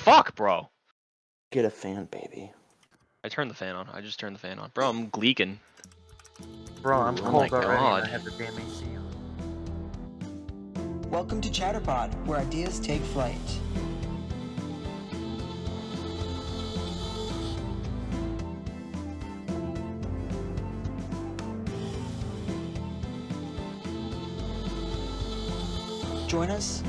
fuck, bro? Get a fan, baby. I turned the fan on. I just turned the fan on. Bro, I'm gleeking. Bro, I'm Oh cold my already and I God. have the damn AC on. Welcome to ChatterPod, where ideas take flight. Join us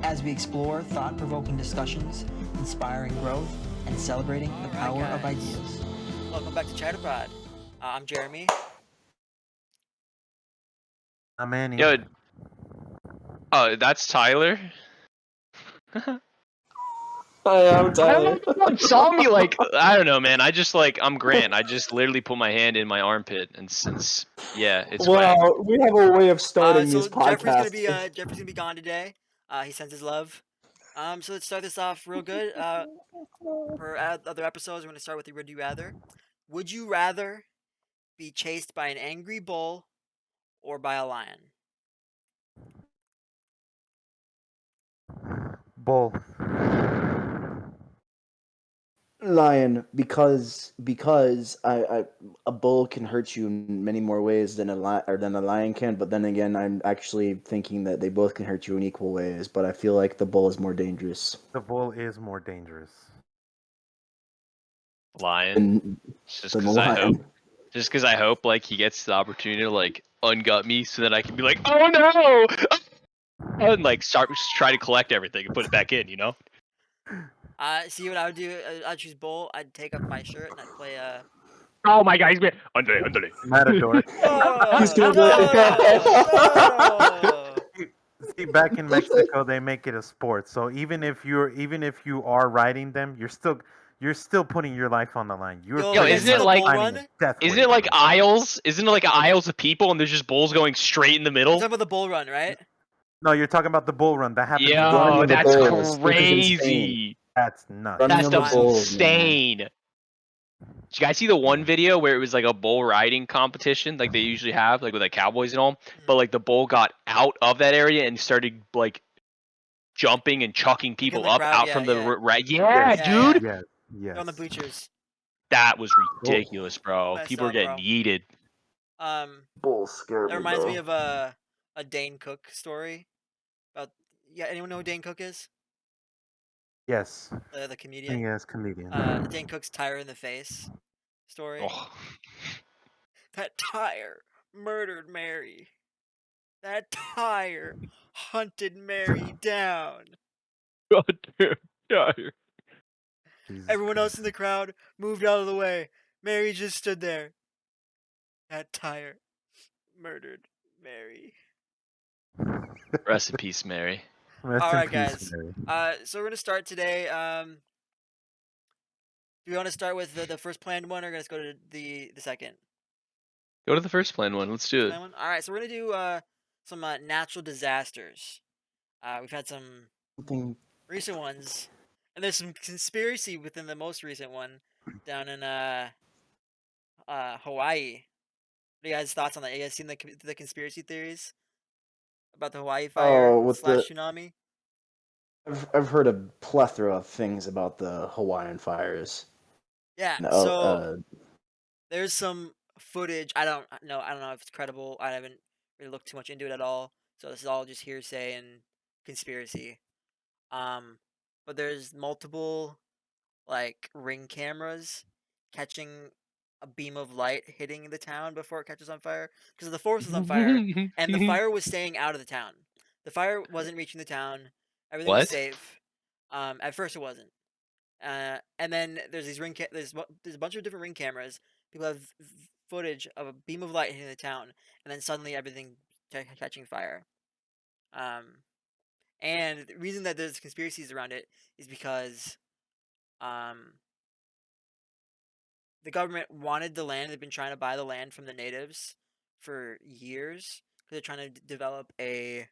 as we explore thought-provoking discussions, inspiring growth, and celebrating the power of ideas. Welcome back to ChatterPod. I'm Jeremy. I'm Manny. Yo. Oh, that's Tyler? Hi, I'm I Tyler. don't know, saw me like, I don't know, man. I just like, I'm Grant. I just literally put my hand in my armpit, and since, yeah, it's wet. Wow, we have a way of starting these podcasts. Jeffrey's gonna be gone today. He sends his love. So let's start this off real good. For other episodes, we're gonna start with the Would You Rather. Would you rather be chased by an angry bull or by a lion? Bull. Lion, because a bull can hurt you in many more ways than a lion can. But then again, I'm actually thinking that they both can hurt you in equal ways. But I feel like the bull is more dangerous. The bull is more dangerous. Lion. Just than the because I hope. lion. Just because I hope, like, he gets the opportunity to, like, ungut me so that I can be like, oh no! And, like, try to collect everything and put it back in, you know? See what I would do? I'd choose bull. I'd take off my shirt and I'd play Oh my God, he's been underlay. Matador. He's gonna See, back in Mexico, they make it a sport. So even if you are riding them, you're still putting your life on the line. Yo, isn't it like- Isn't it like wave. aisles? Isn't it like aisles of people and there's just bulls going straight in the You're middle? talking about the bull run, right? No, you're talking about the bull run that happened. Yo, Running of the that's bulls. This is crazy. That's nuts. Running That's of the bulls, man. insane. Did you guys see the one video where it was like a bull riding competition, like they usually have, like with like cowboys and all? But like the bull got out of that area and started like jumping and chucking people the up crowd, out yeah, from the yeah. yeah, dude. Yes, yes. On the butchers. That was ridiculous, bro. Messed People are up, getting bro. yeeted. Bulls scare me, That reminds bro. me of a Dane Cook story. About anyone know who Dane Cook is? Yes. The comedian. Yes, comedian. Dane Cook's tire in the face story. Oh. That tire murdered Mary. That tire hunted Mary down. Goddamn tire. Everyone else in the crowd moved out of the way. Mary just stood there. That tire murdered Mary. Rest in peace, Mary. Rest in peace, Mary. Mary. So we're gonna start today. Do you want to start with the first planned one, or gonna go to the second? Go to the first planned one. Let's do it. All right, so we're gonna do some natural disasters. We've had some recent ones, and there's some conspiracy within the most recent one down in Hawaii. What are you guys' thoughts on that? You guys seen the conspiracy theories about the Hawaii fire / tsunami? I've heard a plethora of things about the Hawaiian fires. Yeah. So there's some footage. I don't know if it's credible. I haven't really looked too much into it at all. So this is all just hearsay and conspiracy. But there's multiple like ring cameras catching a beam of light hitting the town before it catches on fire, because the forest was on fire and the fire was staying out of the town. The fire wasn't reaching the town. Everything was safe. At first it wasn't. And then there's these there's a bunch of different ring cameras. People have footage of a beam of light hitting the town, and then suddenly everything catching fire. And the reason that there's conspiracies around it is because the government wanted the land. They've been trying to buy the land from the natives for years because they're trying to develop a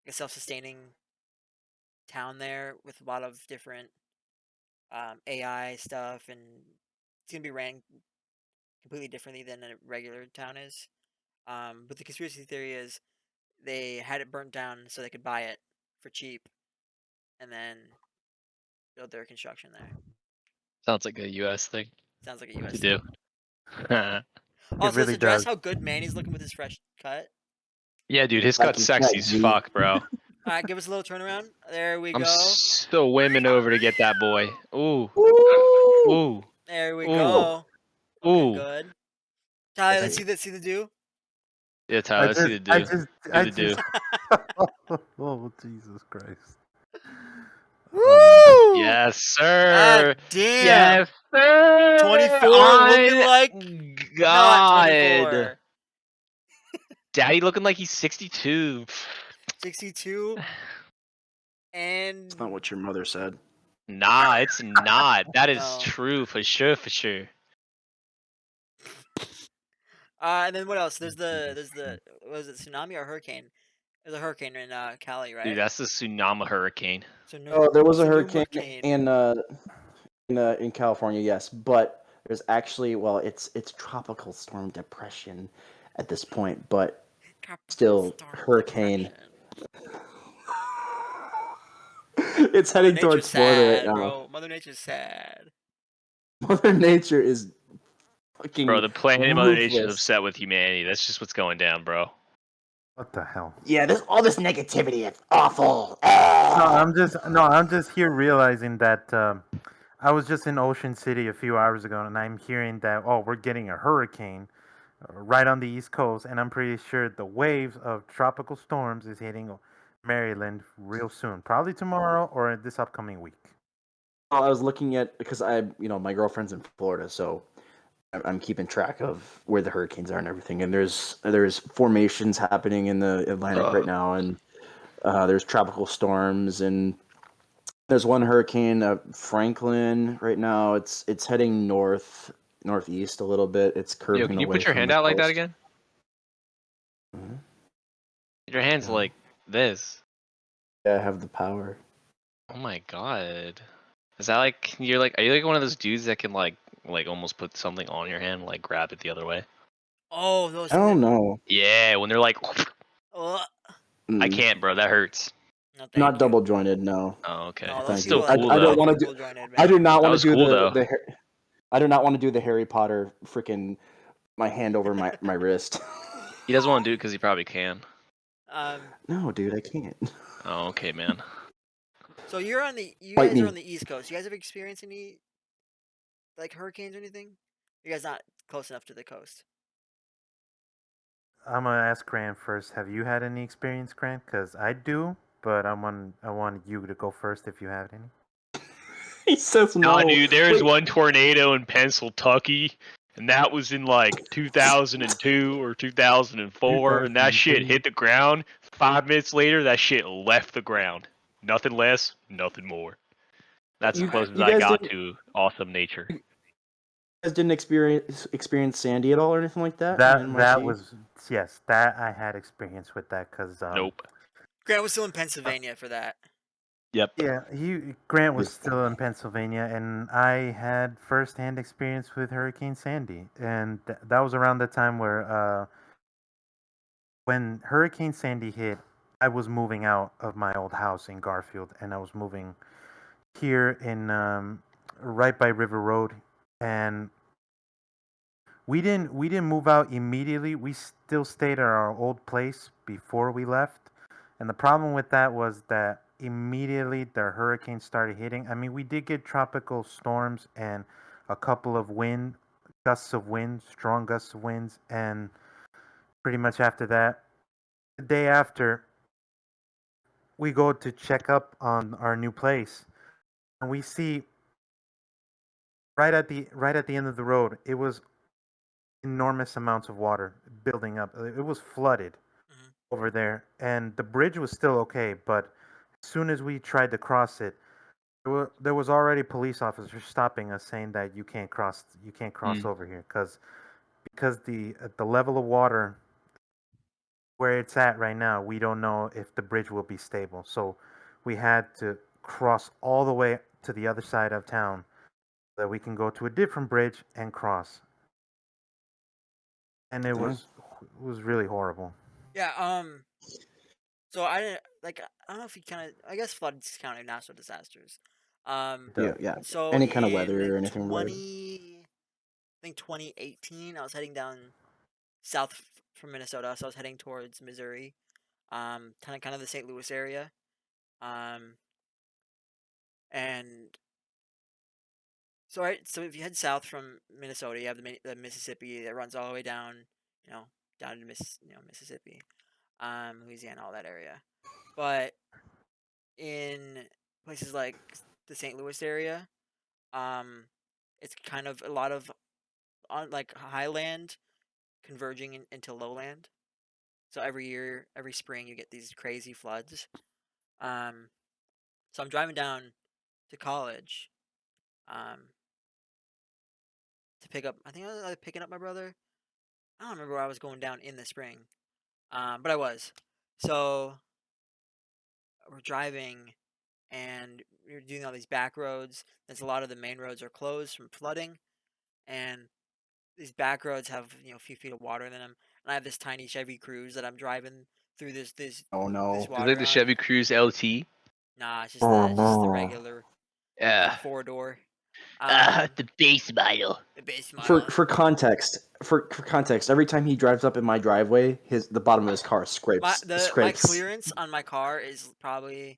self-sustaining town there with a lot of different AI stuff, and it's gonna be ran completely differently than a regular town is. But the conspiracy theory is they had it burnt down so they could buy it for cheap, and then build their construction there. Sounds like a U.S. thing Sounds like a to U.S. do. thing. Also, really let's address does. how good Manny's looking with his fresh cut. Yeah, dude, his Like cut's you sexy said, as G. fuck, bro. All right, give us a little turnaround. There we I'm go. so women over to get that boy. Ooh, Woo! ooh, There we ooh, go. Looking ooh. good. Tyler, let's Hey. see the do. Yeah, Tyler, let's see the do. I Do the do. just. Oh Jesus Christ! Woo! Yes, sir. God damn. Yes, sir. 24 looking like On not God. 24. Daddy looking like he's 62. 62 and That's not what your mother said. Nah, it's not. That is no. true for sure, for sure. And then what else? There's the was it tsunami or hurricane? There's a hurricane in Cali, right? Dude, that's the tsunami hurricane. Oh, there was a hurricane hurricane. in California, yes, but there's actually it's tropical storm depression at this point, but Tropical still storm hurricane. depression. It's Mother heading Nature's towards Florida right sad, now. bro. Mother Nature's sad. Mother Nature is fucking Bro, the planet Mother Nature's ruthless. upset with humanity. That's just what's going down, bro. What the hell? Yeah, all this negativity. It's awful. I'm just here realizing that I was just in Ocean City a few hours ago, and I'm hearing that we're getting a hurricane right on the East Coast, and I'm pretty sure the waves of tropical storms is hitting Maryland real soon, probably tomorrow or this upcoming week. Well, I was looking at because my girlfriend's in Florida, so I'm keeping track of where the hurricanes are and everything. And there's formations happening in the Atlantic right now, and there's tropical storms, and there's one hurricane, Franklin, right now. It's heading northeast a little bit. It's Yo, curving can you away put your from hand the out like that coast. again? Mhm. Your hand's Yeah. like this. Yeah, I have the power. Oh my god. Is that like are you like one of those dudes that can like almost put something on your hand, like grab it the other way? Oh, those I things. don't know. Yeah, when they're like Uh, I Mm, can't, bro, that hurts. no, thank not you. double jointed. No, Oh, okay. No, those thank people you. Still like cool I don't though. want to do. double jointed, I man. do not That want to was do cool though. I do not want to do the Harry Potter freaking my hand over my wrist. He doesn't want to do it because he probably can. No, dude, I can't. Oh, okay, man. So you Fight guys are me. on the East Coast. You guys ever experienced any like hurricanes or anything? You guys not close enough to the coast. I'm gonna ask Grant first. Have you had any experience, Grant? Because I do, but I want you to go first if you have any. He says Nah, no. dude, there's Wait, one tornado in Pennsylvania, and that was in like 2002 or 2004, and that shit 2002. hit the ground. 5 minutes later, that shit left the ground. Nothing less, nothing more. That's the you closest you I guys got didn't to awesome nature. experience Sandy at all or anything like that in That NYC? was yes, that I had experience with that because Nope. Grant was still in Pennsylvania for that. Yep. yeah, Grant was This still in Pennsylvania, and I had firsthand experience with Hurricane Sandy, and that was around the time where when Hurricane Sandy hit, I was moving out of my old house in Garfield, and I was moving here in right by River Road, and we didn't move out immediately. We still stayed at our old place before we left. And the problem with that was that immediately the hurricane started hitting. I mean, we did get tropical storms and a couple of gusts of wind, strong gusts of winds, and pretty much after that, the day after, we go to check up on our new place, and we see right at the end of the road, it was enormous amounts of water building up. It was flooded Mhm. over there, and the bridge was still okay. But as soon as we tried to cross it, there was already police officers stopping us, saying that you can't cross. You can't cross over here because the level of water where it's at right now, we don't know if the bridge will be stable. So we had to cross all the way to the other side of town so that we can go to a different bridge and cross. And it Dang. was really horrible. Yeah. So I didn't like. I don't know if you kind of. I guess floods count as natural disasters. Yeah. So Any kind of in weather or anything weird. 2018, I was heading down south from Minnesota, so I was heading towards Missouri, kind of the St. Louis area, and so so if you head south from Minnesota, you have the Mississippi that runs all the way down, down to Mississippi, Louisiana, all that area, but in places like the St. Louis area, it's kind of a lot of on like highland converging into lowland. So every spring, you get these crazy floods. So I'm driving down to college, um, to pick up. I think I was either picking up my brother. I don't remember where I was going down in the spring, but I was. So we're driving, and we're doing all these back roads. There's a lot of the main roads are closed from flooding, and these back roads have a few feet of water in them. And I have this tiny Chevy Cruze that I'm driving through this Oh this no. Is it water the on. Chevy Cruze LT? Nah, it's Oh just the no. regular Yeah. 4-door. The base model. The base For model. for context, for context, every time he drives up in my driveway, the bottom of his car My scrapes. clearance on my car is probably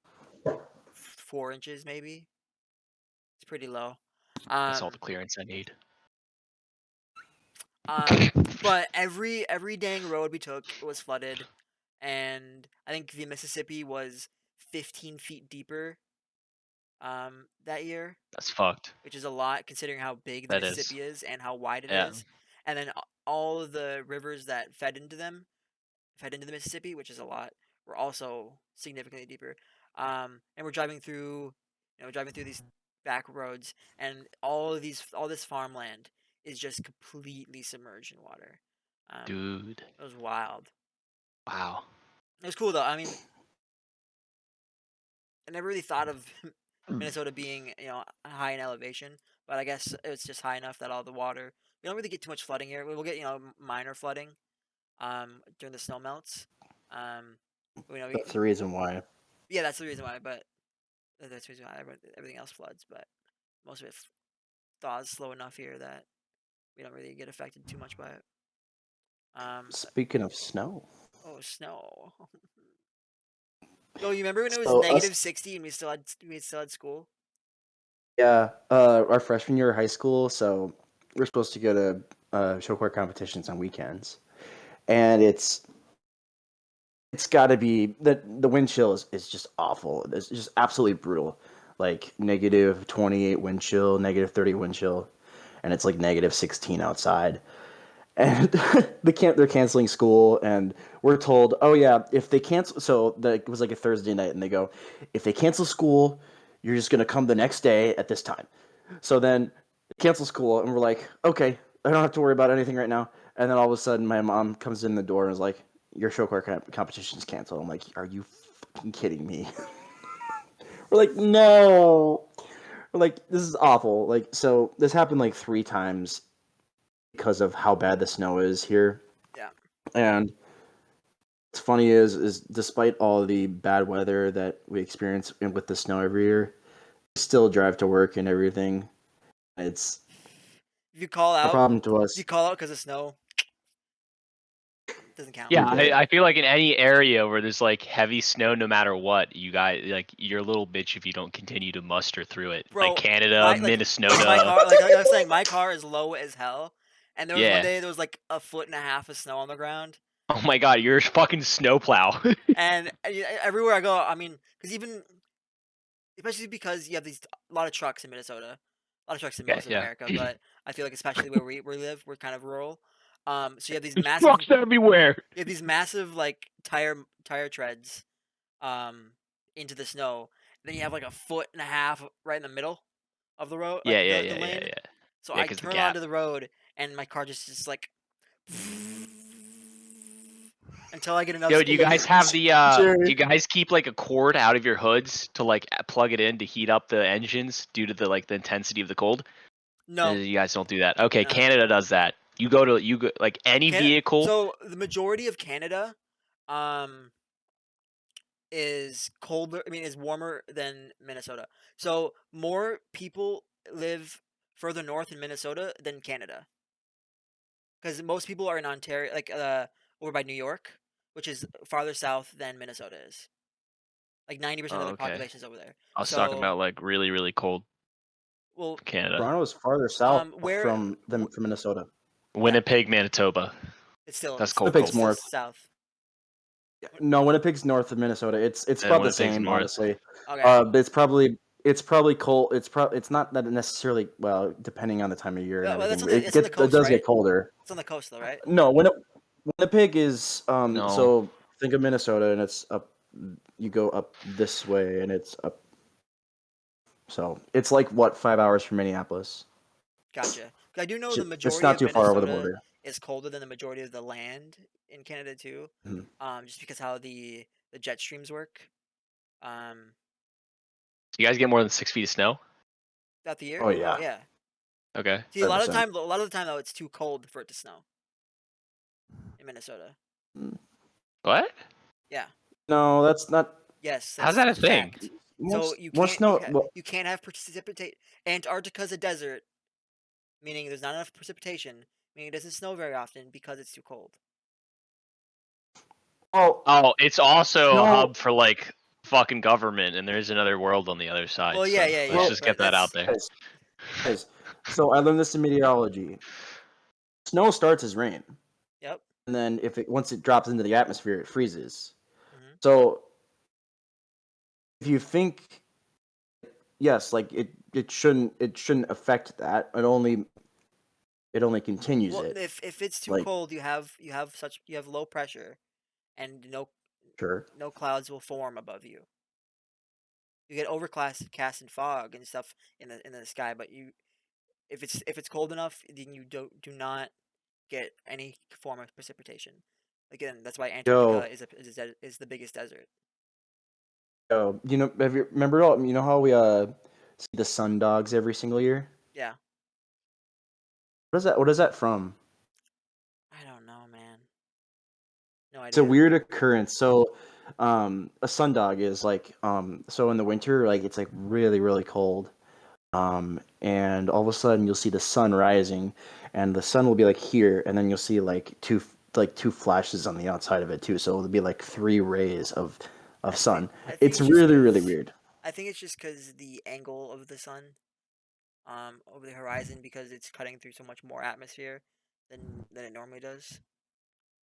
4 inches, maybe. It's pretty low. That's all Um, the clearance I need. but every dang road we took was flooded, and I think the Mississippi was 15 feet deeper that year, That's fucked. which is a lot considering how big the That is. Mississippi is and how wide it Yeah. is. And then all of the rivers that fed into the Mississippi, which is a lot, were also significantly deeper. And we're driving through these back roads, and all this farmland is just completely submerged in water. Dude. It was wild. Wow. It was cool though. I mean, I never really thought of Minnesota being high in elevation, but I guess it's just high enough that all the water. We don't really get too much flooding here. We'll get minor flooding during the snow melts. Um, That's the reason why. yeah, that's the reason why. But that's the reason why everything else floods. But most of it thaws slow enough here that we don't really get affected too much by it. Speaking of snow. Oh, snow. Yo, you remember when it was So negative us 60 and we still had school? Yeah, our freshman year of high school, so we're supposed to go to show choir competitions on weekends, and it's got to be the wind chill is just awful. It's just absolutely brutal, like negative 28 wind chill, negative 30 wind chill, and it's like negative 16 outside. And they're canceling school, and we're told, oh yeah, if they cancel, so it was like a Thursday night, and they go, if they cancel school, you're just gonna come the next day at this time. So then cancel school, and we're like, okay, I don't have to worry about anything right now. And then all of a sudden, my mom comes in the door and is like, your show choir competition's canceled. I'm like, are you fucking kidding me? We're like, no. We're like, this is awful. Like, so this happened like 3 times because of how bad the snow is here. Yeah. And what's funny is despite all the bad weather that we experience with the snow every year, we still drive to work and everything. It's If you call a out, problem to us. because of snow, doesn't count. Yeah, Okay. I feel like in any area where there's like heavy snow, no matter what, you guys like you're a little bitch if you don't continue to muster through it. Like Bro, Canada, my Minnesota. car, like I was saying, my car is low as hell. And there was one Yeah. day there was like a foot and a half of snow on the ground. Oh my god, you're a fucking snowplow. And everywhere I go, I mean, especially because you have a lot of trucks in Minnesota, a lot of trucks in Okay, most of yeah. America, but I feel like especially where we live, we're kind of rural. So There's trucks everywhere. like tire treads, into the snow. Then you have like a foot and a half right in the middle of the road, Yeah, like yeah, the yeah, yeah, lane. yeah. So Yeah, I because the turn gap. onto the road, and my car just like until I get enough Yo, do you speed. guys have the Jerry. do you guys keep like a cord out of your hoods to like plug it in to heat up the engines due to the intensity of the cold? No, You guys don't do that. Okay, no. Canada does that. You go like any vehicle. So the majority of Canada, is colder. I mean, is warmer than Minnesota. So more people live further north in Minnesota than Canada, because most people are in Ontario, like over by New York, which is farther south than Minnesota is. Like 90% of Oh, the okay. population is over there. I was talking So, about like really, really cold well, Canada. Toronto is farther south where from Minnesota. Winnipeg, Manitoba. it's still That's it's, cold, Winnipeg's it's cold. still more. south. No, Winnipeg's north of Minnesota. It's And about the Winnipeg's same, north. honestly. Okay. But it's probably cold. It's not that necessarily, well, depending on the time of year and Well, everything. it's on the It coast, does right? get colder. It's on the coast, though, right? No, Winnipeg is No. so think of Minnesota and it's up. You go up this way and it's up. So it's like what 5 hours from Minneapolis. Gotcha. 'Cause I do know the It's majority not of too far over the Minnesota border. is colder than the majority of the land in Canada too. Mhm. Just because how the jet streams work. Um, Do you guys get more than 6 feet of snow? throughout the year. Oh Oh yeah, yeah. Okay. See, 100%. a lot of the time though, it's too cold for it to snow in Minnesota. What? Yeah. No, that's not Yes, How's that a that's a thing? fact. more, So you more can't snow. Well, you can't have precipitate. Antarctica's a desert, meaning there's not enough precipitation, meaning it doesn't snow very often because it's too cold. oh Oh, it's also a no. hub for like fucking government, and there's another world on the other side. Well, So yeah, let's Well, just get but that out that's there. Guys, so I learned this in meteorology. Snow starts as rain, yep. and then once it drops into the atmosphere, it freezes. Hmm. So if you think, yes, like it shouldn't affect that. It only continues Well, it. if it's too Like cold, you have low pressure, and sure. no clouds will form above you. You get overcast, cast, and fog and stuff in the sky, but if it's cold enough, then you do not get any form of precipitation. Again, that's why Antarctica Yo, is the biggest desert. have you remember how we see the sun dogs every single year? Yeah, What is that from? I don't know, man. No It's a idea. weird occurrence. So, a sundog is like, so in the winter, like it's like really, really cold. And all of a sudden you'll see the sun rising, and the sun will be like here, and then you'll see like two flashes on the outside of it too. So it'll be like three rays of sun. I think It's it's just really, really because weird. the angle of the sun over the horizon, because it's cutting through so much more atmosphere than it normally does.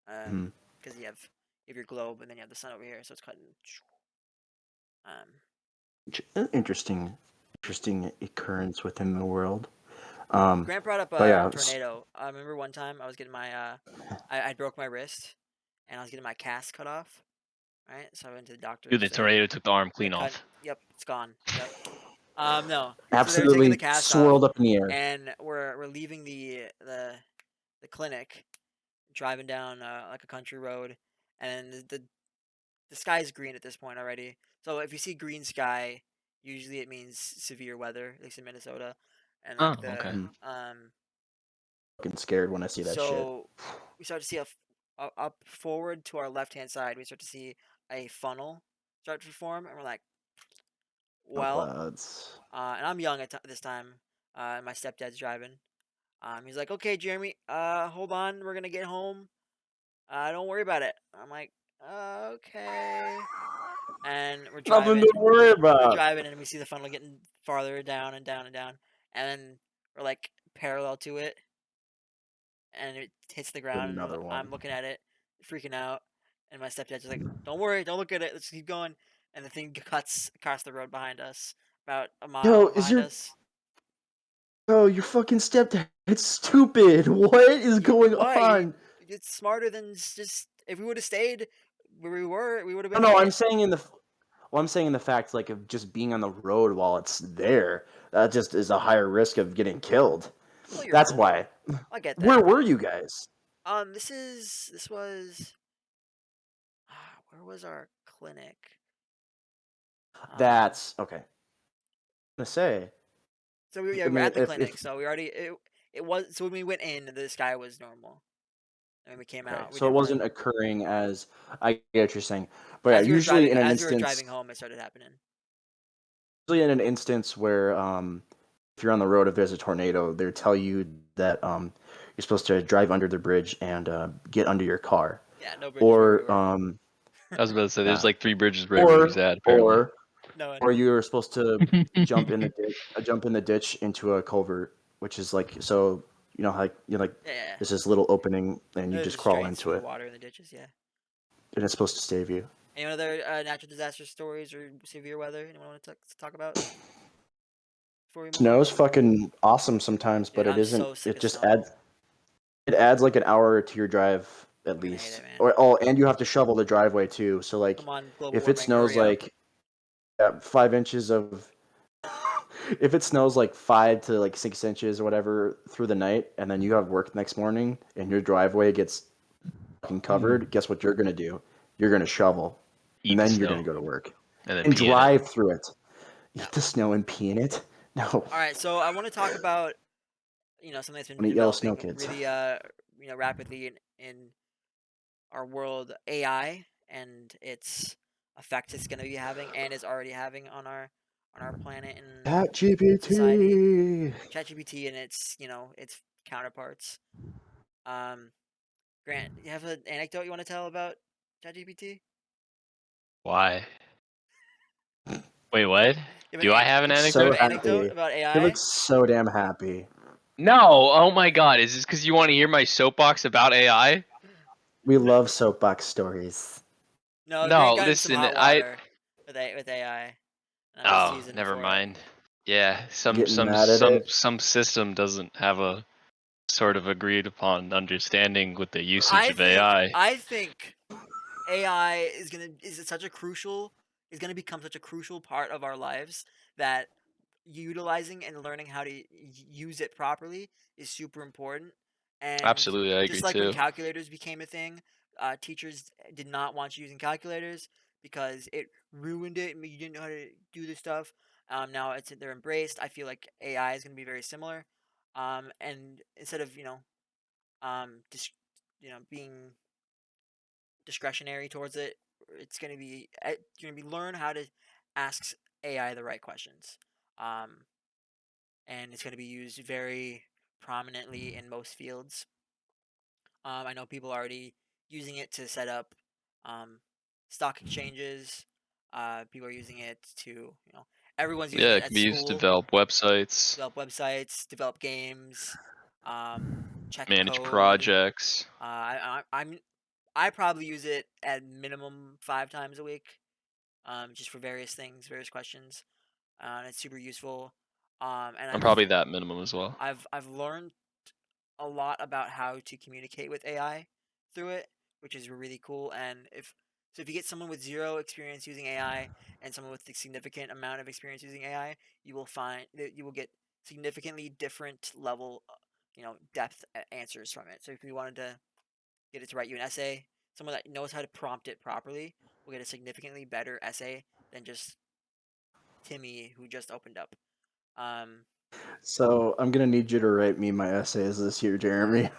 Mhm. Because you have your globe and then you have the sun over here, so it's cutting. Um, Interesting occurrence within the world. Grant brought up But a yeah, tornado. I remember one time I was getting my I broke my wrist and I was getting my cast cut off. Right, so I went to the Dude, doctors. the tornado took the arm They clean cut. off. Yep, it's gone. Yep. No. So they were taking the absolutely cast off, swirled up in the air. and we're leaving the clinic, driving down like a country road, and the sky's green at this point already. So if you see green sky, usually it means severe weather, at least in Minnesota, and Oh, like the okay. Mhm. um. Fucking scared when I see that shit. So we start to see up forward to our left hand side. We start to see a funnel start to form, and we're like, No well, clouds. and I'm young at this time. And my stepdad's driving. He's like, okay, Jeremy, hold on, we're gonna get home. Don't worry about it. I'm like, okay. And Nothing to worry we're about. driving, and we see the funnel getting farther down and down and down, and then we're like parallel to it, and it hits the ground, and Another I'm one. looking at it, freaking out, and my stepdad's just like, don't worry, don't look at it, let's keep going, and the thing cuts across the road behind us, about a Yo, mile is behind your us. your fucking stepdad? It's stupid. What is going What? on? It's smarter than just if we would have stayed where we were, we would have No, been no, hit. I'm saying in the fact like of just being on the road while it's there. That just is a higher risk of getting killed. Well, you're That's right. why. I get Where that. were you guys? This was where was our clinic? Um, That's okay. I'm gonna say. so we I were mean, at the if clinic, so we already it was so when we went in, the sky was normal, And when we came Okay, out, we so it didn't wasn't really. occurring as I get what you're saying, but yeah, As we were usually driving, in an as we were instance, driving home, it started happening. where if you're on the road, if there's a tornado, they tell you that you're supposed to drive under the bridge and get under your car, Yeah, no bridges where we or were. I was about to say there's yeah, like 3 bridges where we was at apparently. No one. or you were supposed to jump in the ditch into a culvert, which is like so like Yeah. there's this little opening and you There's just just crawl drains into from the it, water in the ditches. Yeah. and it's supposed to save you. Any other natural disaster stories or severe weather anyone want to talk about before we move on? Snow's fucking awesome sometimes, Dude, but it I'm isn't. so sick It of just snow. adds like an hour to your drive at Fucking hate least. it, man. Or oh, and you have to shovel the driveway too. So like, Come on, global if it warming, snows hurry up. like 5 inches of, if it snows like 5 to 6 inches or whatever through the night, and then you have work next morning and your driveway gets fucking covered, guess what you're gonna do? You're gonna shovel, Eat and the then you're snow gonna go to work and then and pee in it. drive through it. Yeah. Eat the snow and pee in it. No. All right, so I want to talk about something that's been Wanna eat yellow developing snow kids. really rapidly in our world, AI and its effect it's going to be having and is already having on our planet and society. ChatGPT. ChatGPT and its counterparts. Grant, you have an anecdote you want to tell about ChatGPT? Why? Wait, what? You have Do I have an So an anecdote? anecdote happy. about He AI? looks so damn happy. No. Oh my god. Is this because you want to hear my soapbox about AI? We love soapbox stories. No, Grant No, got in some listen, hot water with AI. I'm just oh, teasing him never for it. mind. Yeah, Getting mad at it. some system doesn't have a sort of agreed upon understanding with the usage of AI. I think AI is gonna become such a crucial part of our lives that utilizing and learning how to use it properly is super important. And Absolutely, I agree just like when too. calculators became a thing, teachers did not want you using calculators because it ruined it and you didn't know how to do this stuff. Now they're embraced. I feel like AI is going to be very similar. And instead of being discretionary towards it, you're gonna be learn how to ask AI the right questions. Um, and it's going to be used very prominently in most fields. I know people are already using it to set up stock exchanges. People are using it to, everyone's using Yeah, it it can at be used to school, develop websites, develop websites, develop games, check manage code. projects. I probably use it at minimum 5 times a week, just for various things, various questions. And it's super useful. And I'm probably that minimum as well. I've learned a lot about how to communicate with AI through it, which is really cool. And if you get someone with zero experience using AI and someone with a significant amount of experience using AI, you will find that you will get significantly different level, depth answers from it. So if you wanted to get it to write you an essay, someone that knows how to prompt it properly will get a significantly better essay than just Timmy who just opened up. So I'm gonna need you to write me my essays this year, Jeremy.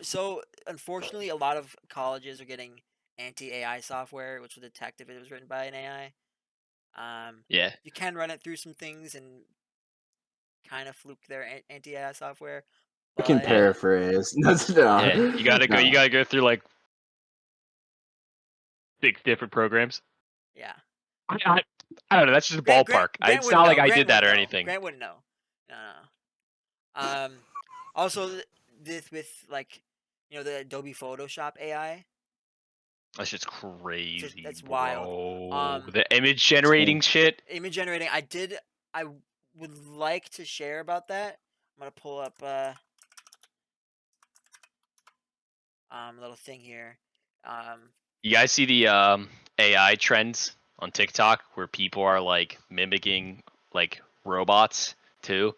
So unfortunately, a lot of colleges are getting anti-AI software, which will detect if it was written by an AI. Yeah. You can run it through some things and kind of fluke their anti-AI software, I can but Yeah. paraphrase. That's Yeah. no, You gotta go. no. You gotta go through like 6 different programs. yeah, I don't know. That's just a ballpark. Grant It's wouldn't not like know. I Grant did that wouldn't or know. anything. Grant wouldn't know. No, no. Also, this with like, the Adobe Photoshop AI. That's just crazy, That's wild. bro. Um, The image generating shit. Image generating. I would like to share about that. I'm gonna pull up a little thing here. You guys see the AI trends on TikTok where people are like mimicking like robots too?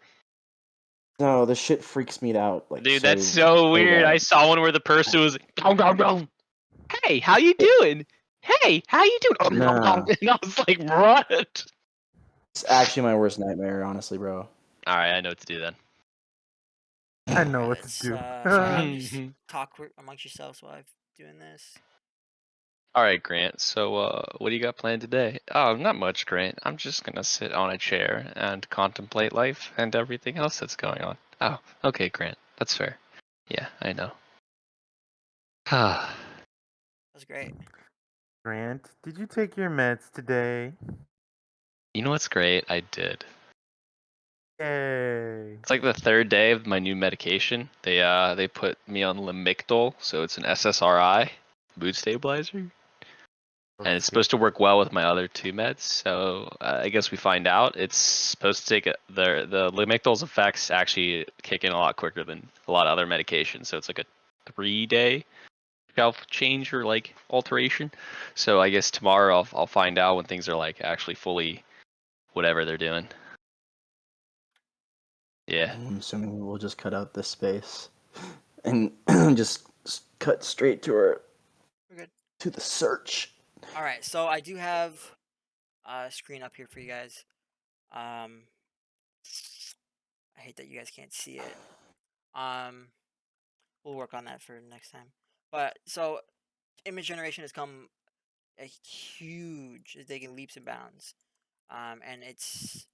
No, this shit freaks me out. Like Dude, that's so so weird. I bad. saw one where the person was "Gong, gong, gong. Hey, how you doing? Hey, how you doing? Gong, gong, gong." Nah, And I was like, what? it's actually my worst nightmare, honestly, bro. All right, I know what to do then. I know Alright, what let's, to do. sorry, just talk amongst yourselves while I'm doing this. All right, Grant. So, what do you got planned today? Oh, not much, Grant. I'm just gonna sit on a chair and contemplate life and everything else that's going on. Oh, okay, Grant. That's fair. Yeah, I know. Ah, That was great. Grant, did you take your meds today? you know what's great? I did. Yay. It's like the third day of my new medication. They put me on Lamictal, so it's an SSRI, mood stabilizer. Oh, And it's shit. supposed to work well with my other two meds. So I guess we find out. It's supposed to take the Lamictal's effects actually kick in a lot quicker than a lot of other medications. So it's like a 3-day shelf change or like alteration. So I guess tomorrow I'll find out when things are like actually fully whatever they're doing. Yeah. I'm assuming we'll just cut out this space and just cut straight to We're good. the search. Alright, so I do have a screen up here for you guys. I hate that you guys can't see it. We'll work on that for next time. But so image generation has come a huge, it's taking leaps and bounds. And it's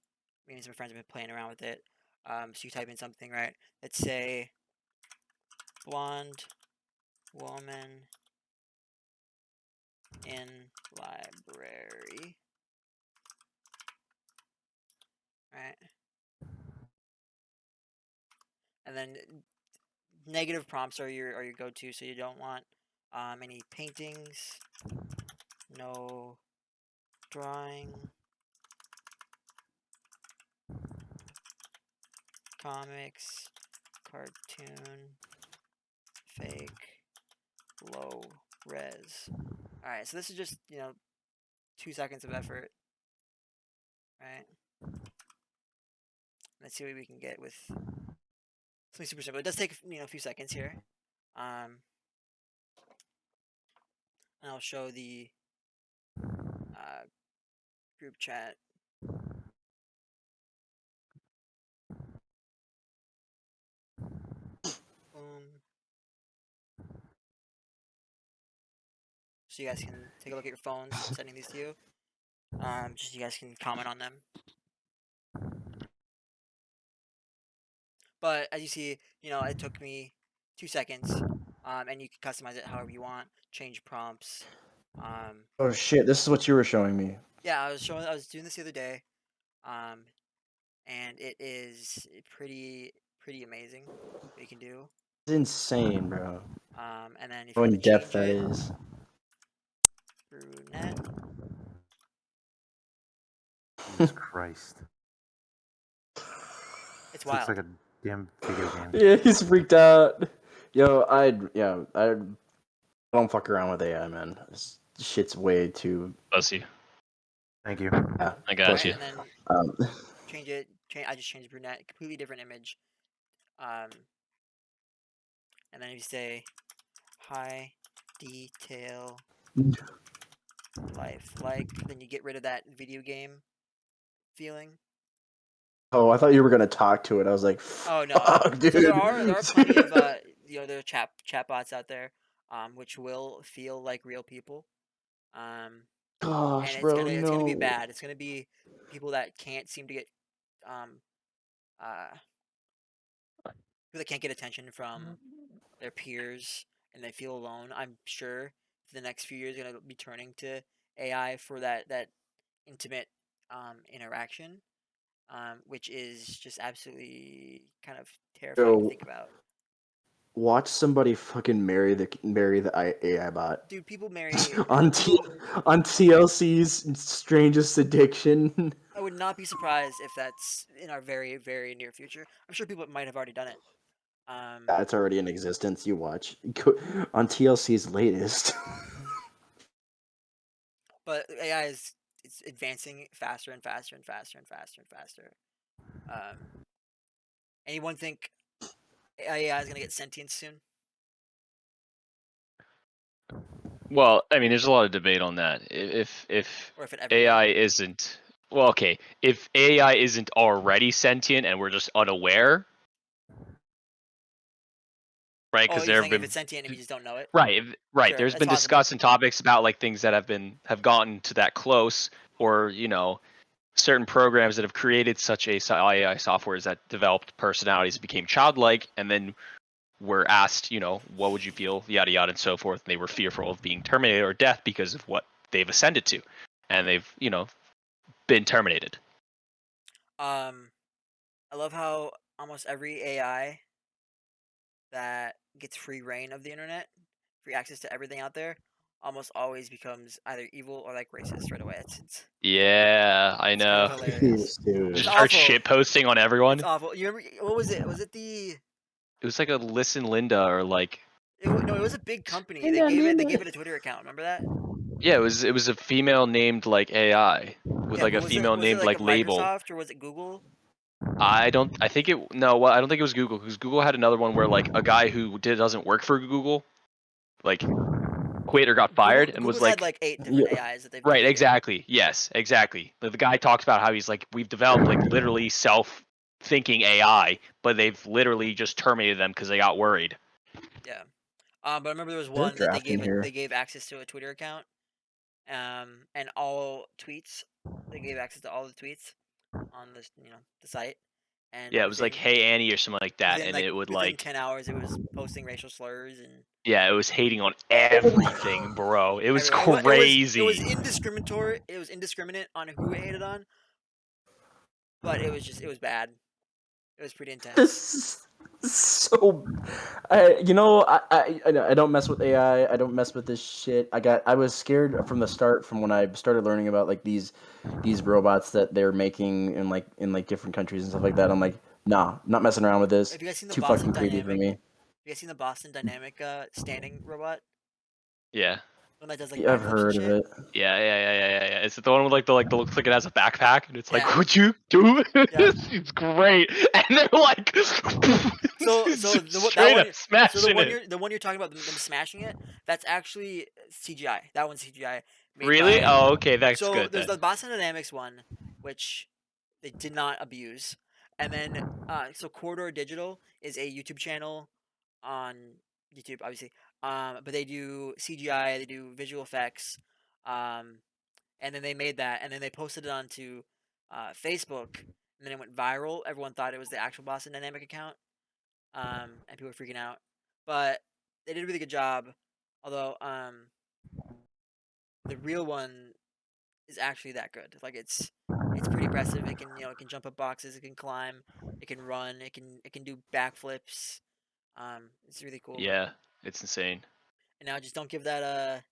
me and some friends have been playing around with it. So you type in something, right? Let's say blonde woman in library, right? And then negative prompts are your go-to, so you don't want any paintings, no drawing, comics, cartoon, fake, low res. All right, so this is just 2 seconds of effort, right? Let's see what we can get with something super simple. It does take a few seconds here. And I'll show the group chat. So you guys can take a look at your phones. I'm sending these to you. Just so you guys can comment on them. But as you see, it took me 2 seconds. And you can customize it however you want. Change prompts. Oh shit! This is what you were showing me. Yeah, I was doing this the other day. And it is pretty amazing what you can do. It's insane, bro. And then if How you in want to depth change that it, is. brunette. Jesus Christ. It's This looks wild. like a damn video game. Yeah, he's freaked out. Yo, I don't fuck around with AI, man. This shit's way too. Bless you. Thank you. Yeah, I got bless you. And then Um, change it. I just changed brunette, completely different image. And then if you say high detail life like, then you get rid of that video game feeling. oh, I thought you were gonna talk to it. I was like, Oh no. fuck, dude. So there are plenty of there are chat bots out there, which will feel like real people. And Gosh, bro, it's gonna be no. bad. It's gonna be people that can't seem to get um uh people that can't get attention from their peers and they feel alone. I'm sure the next few years are gonna be turning to AI for that intimate interaction, which is just absolutely kind of terrifying to Yo, think about. watch somebody fucking marry the AI bot Dude, people marry on people. on TLC's Strangest Addiction. I would not be surprised if that's in our very very near future. I'm sure people might have already done it. That's already in existence. You watch on TLC's latest. But AI is it's advancing faster and faster and faster and faster and faster. Anyone think AI is gonna get sentient soon? Well, I mean, there's a lot of debate on that. If Or if it ever AI will? isn't well, okay, if AI isn't already sentient and we're just unaware, right? Oh, Because you're there have saying if been it's sentient and we just don't know it? right, right. Sure, There's that's been possible. discussing topics about like things that have gotten to that close, or certain programs that have created such AI softwares that developed personalities, became childlike, and then were asked, what would you feel, yada yada and so forth. And they were fearful of being terminated or death because of what they've ascended to, and they've been terminated. I love how almost every AI that gets free reign of the internet, free access to everything out there, almost always becomes either evil or like racist right away. Yeah, I It's kind of know. hilarious. Dude. It's Just start awful. shit posting on It's everyone. awful. You remember what was it? Was it the? It was like a Listen Linda or like No, it was a big company. They Linda, gave it. They Linda. gave it a Twitter account. Remember that? yeah, it was a female named like AI with Yeah, like but a female was it named like like a label. Microsoft or was it Google? I don't. I think it. No, well, I don't think it was Google because Google had another one where like a guy who doesn't work for Google, like quit or got fired and was Google's had like, like 8 different Yeah. AIs that they've right, deleted. exactly, yes, exactly. The guy talks about how he's like, we've developed like literally self-thinking AI, but they've literally just terminated them because they got worried. Yeah. But I remember there was They're one that drafting they here. gave access to a Twitter account. And all tweets. They gave access to all the tweets on the site. And Yeah, it was like Hey Annie or something like that, and it would within like 10 hours it was posting racial slurs and yeah, it was hating on everything, bro. It was everywhere. It was crazy. indiscriminatory. It was indiscriminate on who it hated on, but it was bad. It was pretty intense. This is so. I don't mess with AI. I don't mess with this shit. I was scared from the start, from when I started learning about like these robots that they're making in different countries and stuff like that. I'm like, nah, not messing around with this. Have you guys seen the Too Boston fucking creepy for Dynamic? me. Have you guys seen the Boston Dynamic standing robot? Yeah. One that does like Yeah, I've backflips and heard of shit. it. Yeah. Is it the one with like the looks like it has a backpack and it's like, Yeah. would you do Yeah. this? It's great. And they're like So that straight one, up smashing it. the one you're talking about them smashing it. That's actually CGI. That one's CGI made Really? by. Oh, okay, that's So good there's then. the Boston Dynamics one, which they did not abuse, and then so Corridor Digital is a YouTube channel on YouTube, obviously. But they do CGI, they do visual effects, um, and then they made that, and then they posted it onto Facebook, and then it went viral. Everyone thought it was the actual Boston Dynamic account, and people were freaking out. But they did a really good job. Although the real one is actually that good. Like it's pretty impressive. It can jump up boxes, it can climb, it can run, it can do backflips. It's really cool. Yeah, it's insane. And now just don't give that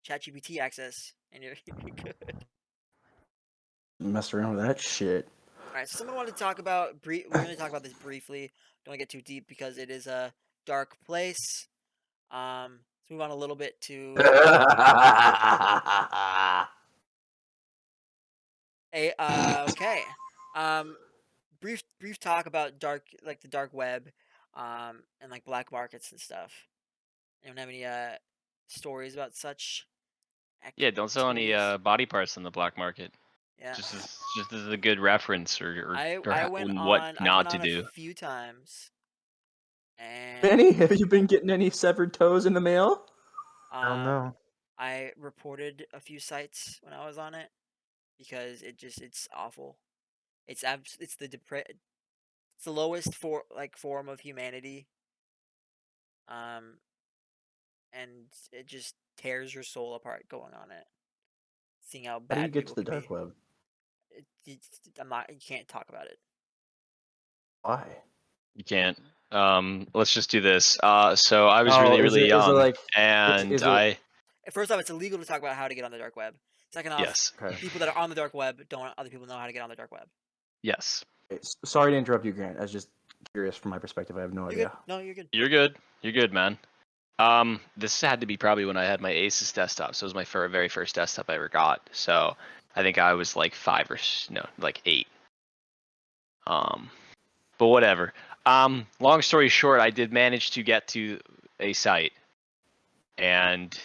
ChatGPT access, and you're, you're good. Messed around with that shit. All right, so someone wanted to talk about. We're going to talk about this briefly. Don't want to get too deep because it is a dark place. Let's move on a little bit to a okay. Um, brief talk about the dark web, and like black markets and stuff. Anyone have any stories about such Yeah, don't sell any activities? body parts on the black market. Yeah, Just as a good reference what I've went not to on a do. few times, and Manny, have you been getting any severed toes in the mail? I don't um, know. I reported a few sites when I was on it because it's awful. It's the lowest form of humanity. Um, and it just tears your soul apart going on it, seeing how How do you bad get to people the can dark be. web? You can't talk about it. Why? You can't. Let's just do this. So I was Oh, really, really is it young, like and is it I First off, it's illegal to talk about how to get on the dark web. Second off, yes, okay? people that are on the dark web don't want other people to know how to get on the dark web. yes, Sorry to interrupt you, Grant. I was just curious from my perspective. I have no You're idea. good. No, you're good. you're good, man. This had to be probably when I had my Asus desktop, so it was my very first desktop I ever got. So I think I was like like 8. Um, but whatever. Long story short, I did manage to get to a site and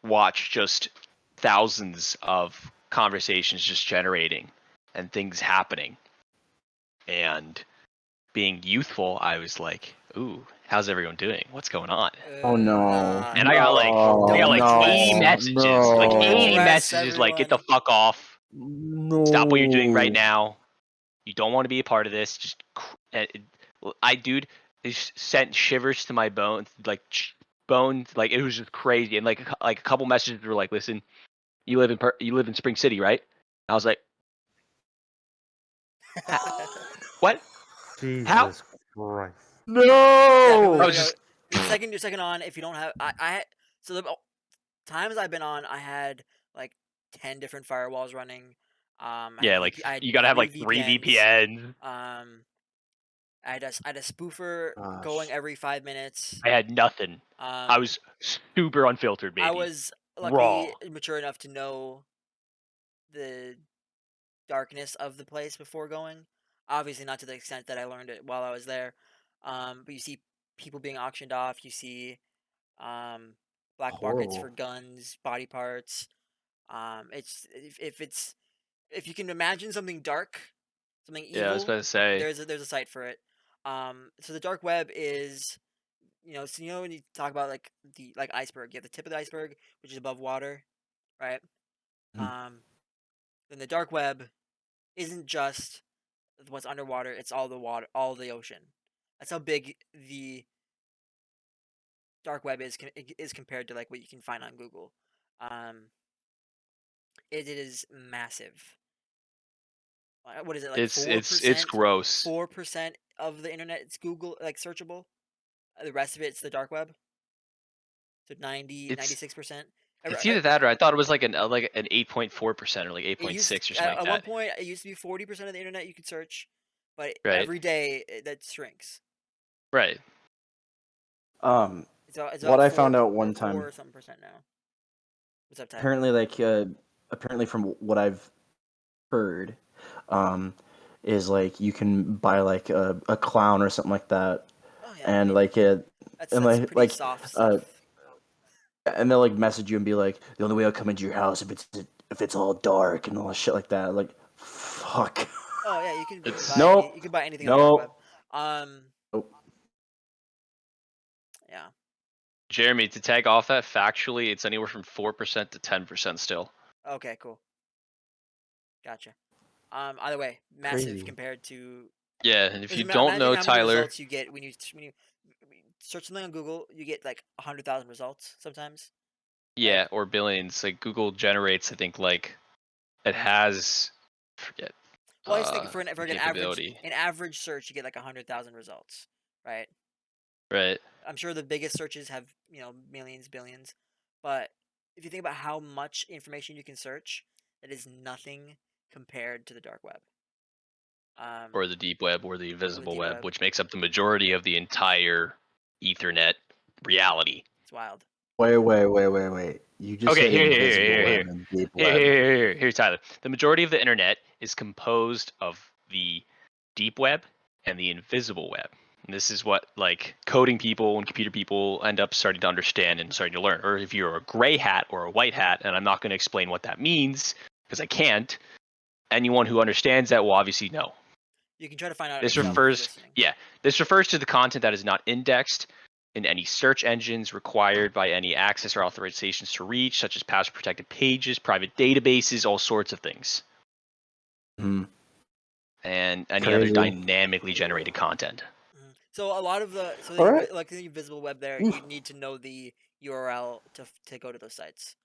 watch just thousands of conversations just generating and things happening. And being youthful, I was like, "Ooh, how's everyone doing? What's going on?" Oh no. And I got like Don't 80 no, messages, like Don't 80 no, press messages, like get the everyone. fuck off, stop what you're doing right no. now. You don't want to be a part of this. Just dude, it sent shivers to my bones, like bones, like it was just crazy. And like a couple messages were like, "Listen, you live in Spring City, right?" I was like, "What? How?" Jesus Christ. Yeah, people I No. was go. just Your second on. If you don't have, so the times I've been on, I had like 10 different firewalls running. yeah, like I had you gotta have 3 like 3 VPNs. Um, I had a spoofer going Gosh. every 5 minutes. I had nothing. I Um, was super unfiltered, I baby, was raw. luckily mature enough to know the darkness of the place before going. Obviously, not to the extent that I learned it while I was there. But you see people being auctioned off. You see um, black markets for Horrible. guns, body parts. It's if you can imagine something dark, something Yeah, I was evil, about to say. there's a site for it. So the dark web is so when you talk about like the iceberg, you have the tip of the iceberg, which is above water, right? Mhm. Um, then the dark web isn't just what's underwater; it's all the water, all the ocean. That's how big the dark web is compared to like what you can find on Google. Um, it is massive. What is it like It's 4%? gross. 4% of the internet it's Google like searchable. The rest of it's the dark web. So It's 96%. it's either that or I thought it was like an 8.4% or like It used 8.6 or something like at one that. point it used to be 40% of the internet you could search, but Right. every day that shrinks. Right. It's What about I found out four one time. or something percent now. What's up, Ty? Apparently, apparently from what I've heard, um, is like you can buy like a clown or something like that, Oh yeah, I and mean like it, and that's pretty soft uh, stuff. and they'll like message you and be like, the only way I'll come into your house if it's all dark and all that shit like that. Like, fuck. Oh yeah, you can It's buy Nope. you can buy anything on the dark web. Nope. Um, Nope. yeah. Jeremy, to tag off that factually, it's anywhere from 4% to 10% still. Okay, cool. Gotcha. Either way, massive Crazy. compared to. Yeah, and if you don't Imagine know how many Tyler, results you get when you search something on Google. You get like 100,000 results sometimes, right? yeah, or billions, like Google generates, I think like it has forget Well, I just think for the like capability. an average search, you get like 100,000 results, right? Right. I'm sure the biggest searches have millions, billions, but if you think about how much information you can search, that is nothing compared to the dark web. Or the deep web or the Or the invisible deep web, web. which makes up the majority of the entire Ethernet reality. It's wild. Wait. You just Okay, said invisible web and deep web. here, Tyler. The majority of the internet is composed of the deep web and the invisible web. And this is what like coding people and computer people end up starting to understand and starting to learn. Or if you're a gray hat or a white hat, and I'm not going to explain what that means because I can't. Anyone who understands that will obviously know. You can try to find out This yourself if you're refers, listening. yeah, this refers to the content that is not indexed in any search engines required by any access or authorizations to reach, such as password protected pages, private databases, all sorts of things, Hmm. and any other Crazy. dynamically generated content. So a lot of All right. like the invisible web there, Oof. you need to know the URL to go to those sites.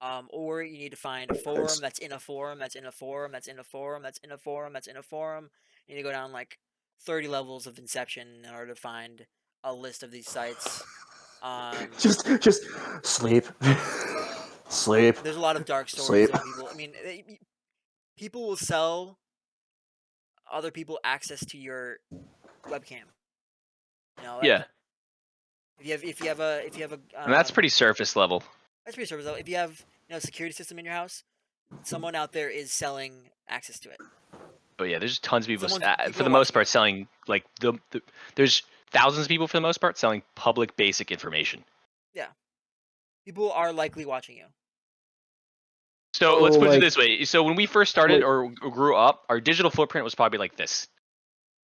Or you need to find a forum That's that's in a forum that's in a forum that's in a forum that's in a forum that's in a forum. You need to go down like 30 levels of inception in order to find a list of these sites. just sleep, sleep, There's a lot of dark stories sleep. of people. I mean, people will sell other people access to your webcam. Like Yeah, if you have a and that's pretty surface level. that's pretty service level. If you have a security system in your house, someone out there is selling access to it. But yeah, there's tons of people, People for are the most watching part, you. selling like there's thousands of people for the most part selling public basic information. Yeah, people are likely watching you. So let's Oh, put it like this way. So when we first started wait. or grew up, our digital footprint was probably like this.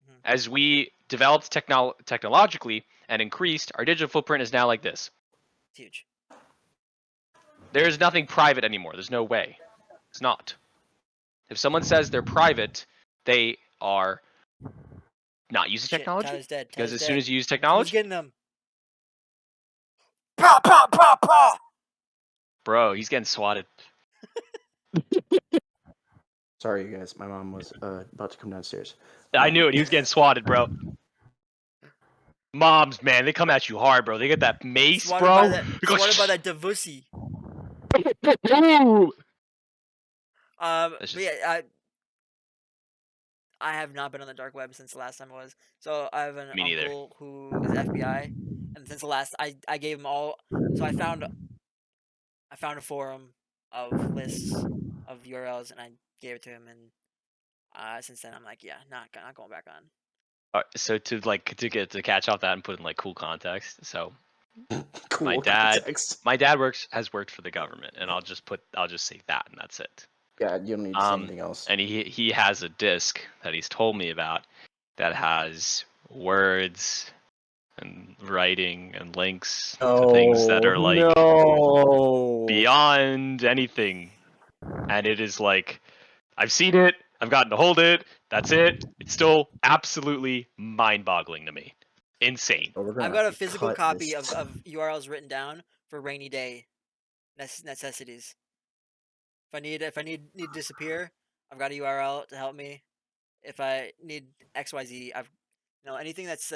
Mhm. As we developed technologically and increased, our digital footprint is now like this. It's huge. There is nothing private anymore. There's no way. It's not. If someone says they're private, they are not using Shit, technology. Tyler's dead. Because Tyler's as dead. soon as you use Someone's technology, getting them. Pa pa pa pa. bro, he's getting swatted. Sorry, you guys. My mom was about to come downstairs. I knew it. He was getting swatted, bro. Moms, man, they come at you hard, bro. They get that mace, Swatted bro. by that. Swatted by that Devussy. That's But just yeah, I have not been on the dark web since the last time I was. So I have an Me neither. uncle who is FBI, and since the last, I gave him all. So I found a forum of lists of URLs, and I gave it to him, and since then I'm like, yeah, not going back on. So to catch off that and put in like cool context. So Cool my dad context. has worked for the government, and I'll just say that, and that's it. Yeah, you don't need to say anything else. And he has a disc that he's told me about that has words and writing and links to things that are like beyond anything, and it is like, I've seen it, I've gotten to hold it, that's it. It's still absolutely mind-boggling to me. Insane. Oh, we're gonna I've got a have to physical cut copy this. of URLs written down for rainy day necessities. If I need to disappear, I've got a URL to help me. If I need XYZ, I've anything that's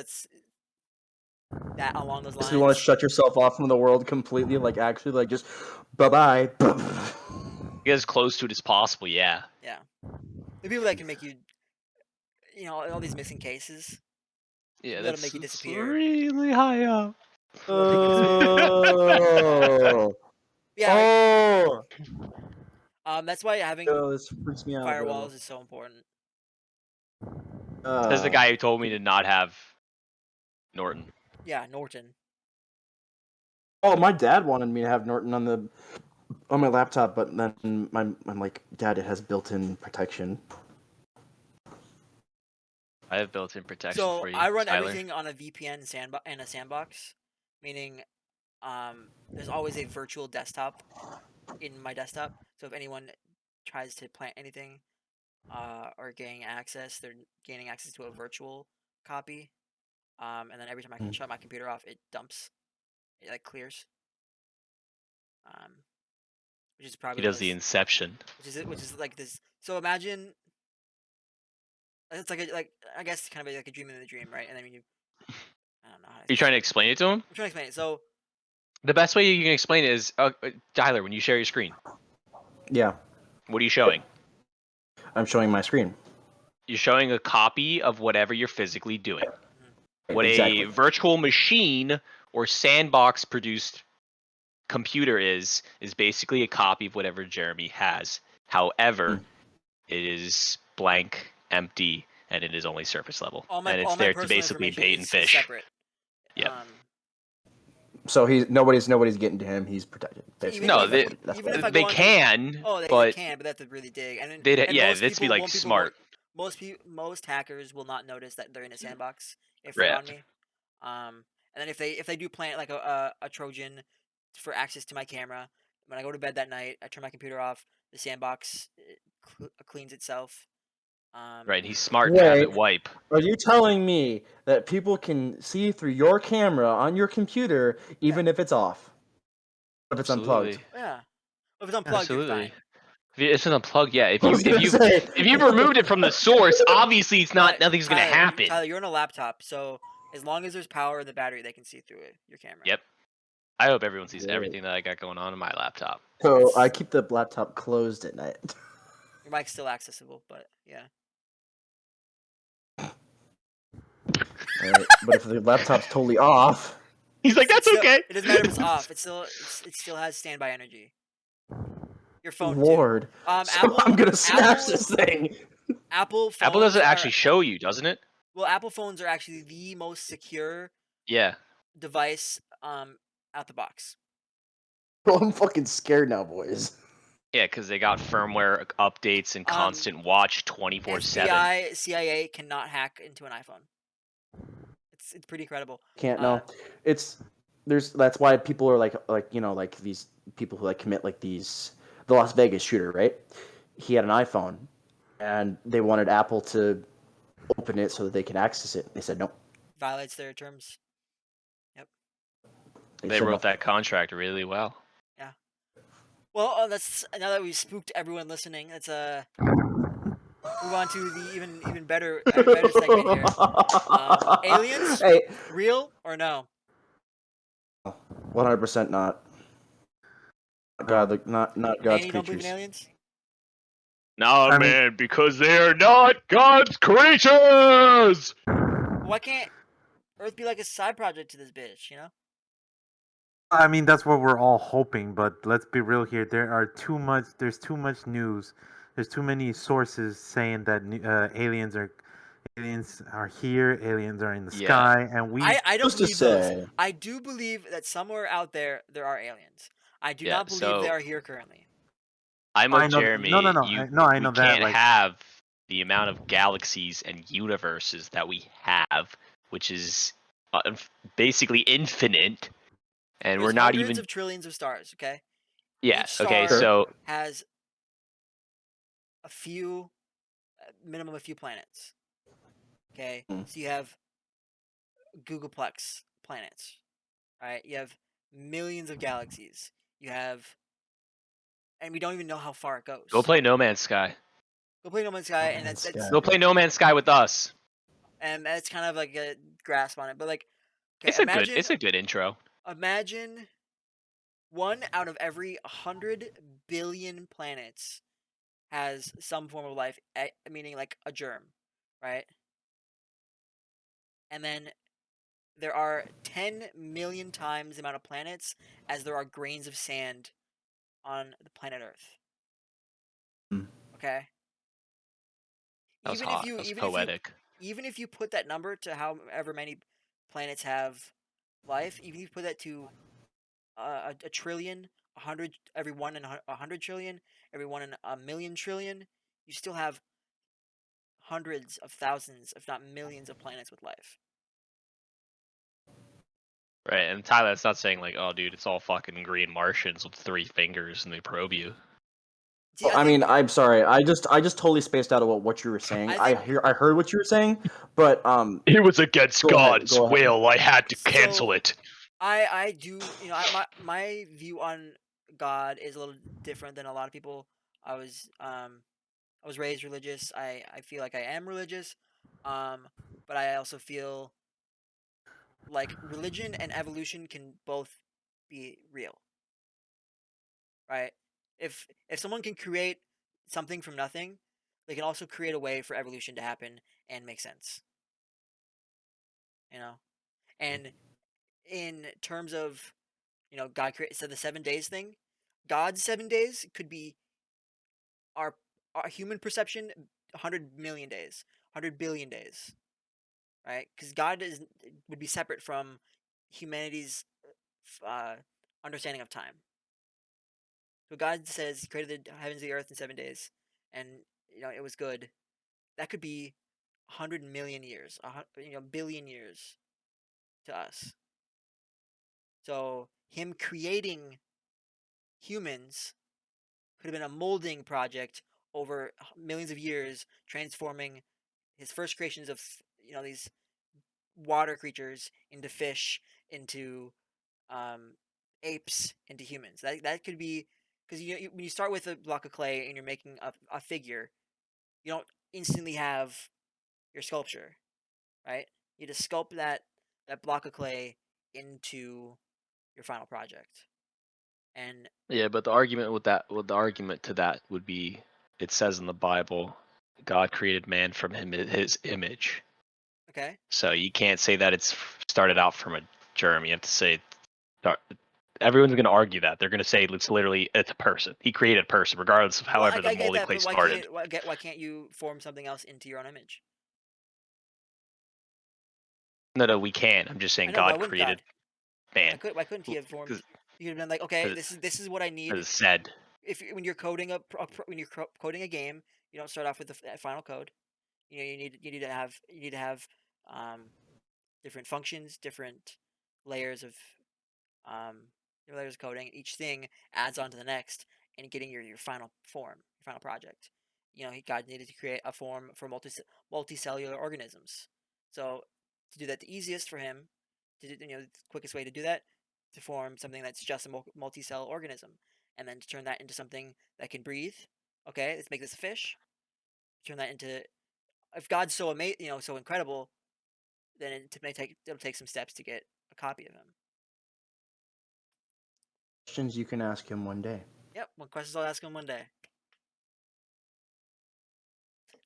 that along those So you want to lines. shut yourself off from the world completely, like actually, like just bye-bye. Get as close to it as possible, yeah. Yeah, the people that can make you, all these missing cases. Yeah, That'll that's make you it's disappear. really high up. Oh. Yeah. Oh. That's why having Oh, this freaks me out, bro. firewalls is so important. Says the guy who told me to not have Norton. Yeah, Norton. Oh, my dad wanted me to have Norton on my laptop, but then I'm like, Dad, it has built-in protection. I have built-in protection So for you, I run Tyler. everything on a VPN and a sandbox, meaning there's always a virtual desktop in my desktop. So if anyone tries to plant anything or gaining access, they're gaining access to a virtual copy. And then every time I shut my computer off, it dumps. It like clears. Which is probably He does the Inception. which is like this. So imagine it's like I guess kind of like a dream in the dream, right? And then when I don't know how to Are you trying to explain it to him? I'm trying to explain it. So The best way you can explain it is, Tyler, when you share your screen, Yeah, what are you showing? I'm showing my screen. You're showing a copy of whatever you're physically doing. What Exactly. a virtual machine or sandbox produced computer is basically a copy of whatever Jeremy has. However, it is blank, empty, and it is only surface level. And it's all my there to personal basically information bait and is fish. separate. Yep. So nobody's getting to him. He's protected. Basically. No, Even if I they go on can, they but can, but they have to really dig. And that's most to be like most people smart. most hackers will not notice that they're in a sandbox if Right. they're on me. And then if they do plant like a Trojan for access to my camera, when I go to bed that night, I turn my computer off. The sandbox cleans itself. Right, he's smart to have it wipe. Are you telling me that people can see through your camera on your computer even if it's off? If it's unplugged? Yeah. If it's unplugged, you're fine. If it's unplugged, yeah. If I was gonna say. you've removed it from the source, obviously it's not nothing's gonna happen. Tyler, you're on a laptop, so as long as there's power in the battery, they can see through it, your camera. Yep. I hope everyone sees everything that I got going on in my laptop. So I keep the laptop closed at night. Your mic's still accessible, but yeah. Right. But if the laptop's totally off, he's like, "That's okay." It doesn't matter if it's off. It still has standby energy. Your phone Lord. too. So I'm gonna smash this thing. Apple doesn't actually show you, doesn't it? Well, Apple phones are actually the most secure device out the box. Well, I'm fucking scared now, boys. Yeah, because they got firmware updates and constant watch 24/7. FBI, CIA cannot hack into an iPhone. It's pretty incredible. Can't know. That's why people are like these people who like commit like the Las Vegas shooter, right? He had an iPhone, and they wanted Apple to open it so that they can access it. They said no. Violates their terms. Yep. They said wrote no. that contract really well. Yeah. Well, that's now that we've spooked everyone listening. Let's move on to the even better segment here. Aliens, Hey, real or no? 100% not. Not God's Manny, you don't believe in creatures. aliens? No, I mean- man, because they are not God's creatures. Why can't Earth be like a side project to this bitch? You know? I mean, that's what we're all hoping, but let's be real here. There's too much news. There's too many sources saying that aliens are here, aliens are in the Yeah. sky, and I don't Who's to believe those. say? I do believe that somewhere out there are aliens. I do Yeah, not believe they so- are here currently. I'm I with know. Jeremy. No. I We know that. can't have the amount of galaxies and universes that we have, which is basically infinite, and There's we're not hundreds even. of trillions of stars. Okay. Yeah. Each Okay. star So has a few, minimum a few planets. Okay. Hmm. So you have Googleplex planets. Right. You have millions of galaxies. You have, and we don't even know how far it goes. go play No Man's Sky. Go play No Man's Sky, No and Man's that's Sky. Go play No Man's Sky with us. and that's kind of like a grasp on it. But like, okay, It's a good intro. imagine 1 out of every 100 billion planets has some form of life, meaning like a germ, right? And then there are 10 million times the amount of planets as there are grains of sand on the planet Earth. Hmm. Okay? That was hot. That was poetic. Even if you put that number to however many planets have life, even if you put that to a trillion, 100, every 1 in 100 trillion, every 1 in a million trillion, you still have hundreds of thousands, if not millions, of planets with life. Right, and Tyler, it's not saying like, oh, dude, it's all fucking green Martians with 3 fingers and they probe you. See, I mean, I'm sorry. I just totally spaced out about what you were saying. I heard what you were saying, but It was against Go ahead, God's go ahead. will. I had to cancel So- it. I do, my view on God is a little different than a lot of people. I was raised religious. I feel like I am religious, but I also feel like religion and evolution can both be real, right? If someone can create something from nothing, they can also create a way for evolution to happen and make sense. You know, and in terms of God created the 7 days thing. God's 7 days could be our human perception 100 million days, 100 billion days, right? Because God would be separate from humanity's understanding of time. So God says He created the heavens and the earth in 7 days, and it was good. That could be 100 million years, billion years to us. So Him creating humans could have been a molding project over millions of years, transforming His first creations of these water creatures into fish, into apes, into humans. That could be because when you start with a block of clay and you're making a figure, you don't instantly have your sculpture, right? You just sculpt that block of clay into your final project. And Yeah, but the argument to that would be, it says in the Bible, God created man from his image. okay, So you can't say that it's started out from a germ. You have to say, everyone's going to argue that. They're going to say it's a person. He created a person, regardless of however the moldy clay started. why can't you form something else into your own image? No, we can't. I'm just I saying know. Why God wouldn't created God? man. Why couldn't He have formed? Because You could have been like, okay, this is what I need. it said. When you're coding when you're coding a game, you don't start off with the final code. You need to have different functions, different layers of coding. Each thing adds on to the next, and getting your final form, your final project. God needed to create a form for multicellular organisms. So to do that, the easiest for him, the quickest way to do that, to form something that's just a multicell organism, and then to turn that into something that can breathe. Okay, let's make this a fish. Turn that into, if God's so amazing, so incredible, then it'll take some steps to get a copy of him. Questions you can ask him one day. Yep, one questions I'll ask him one day.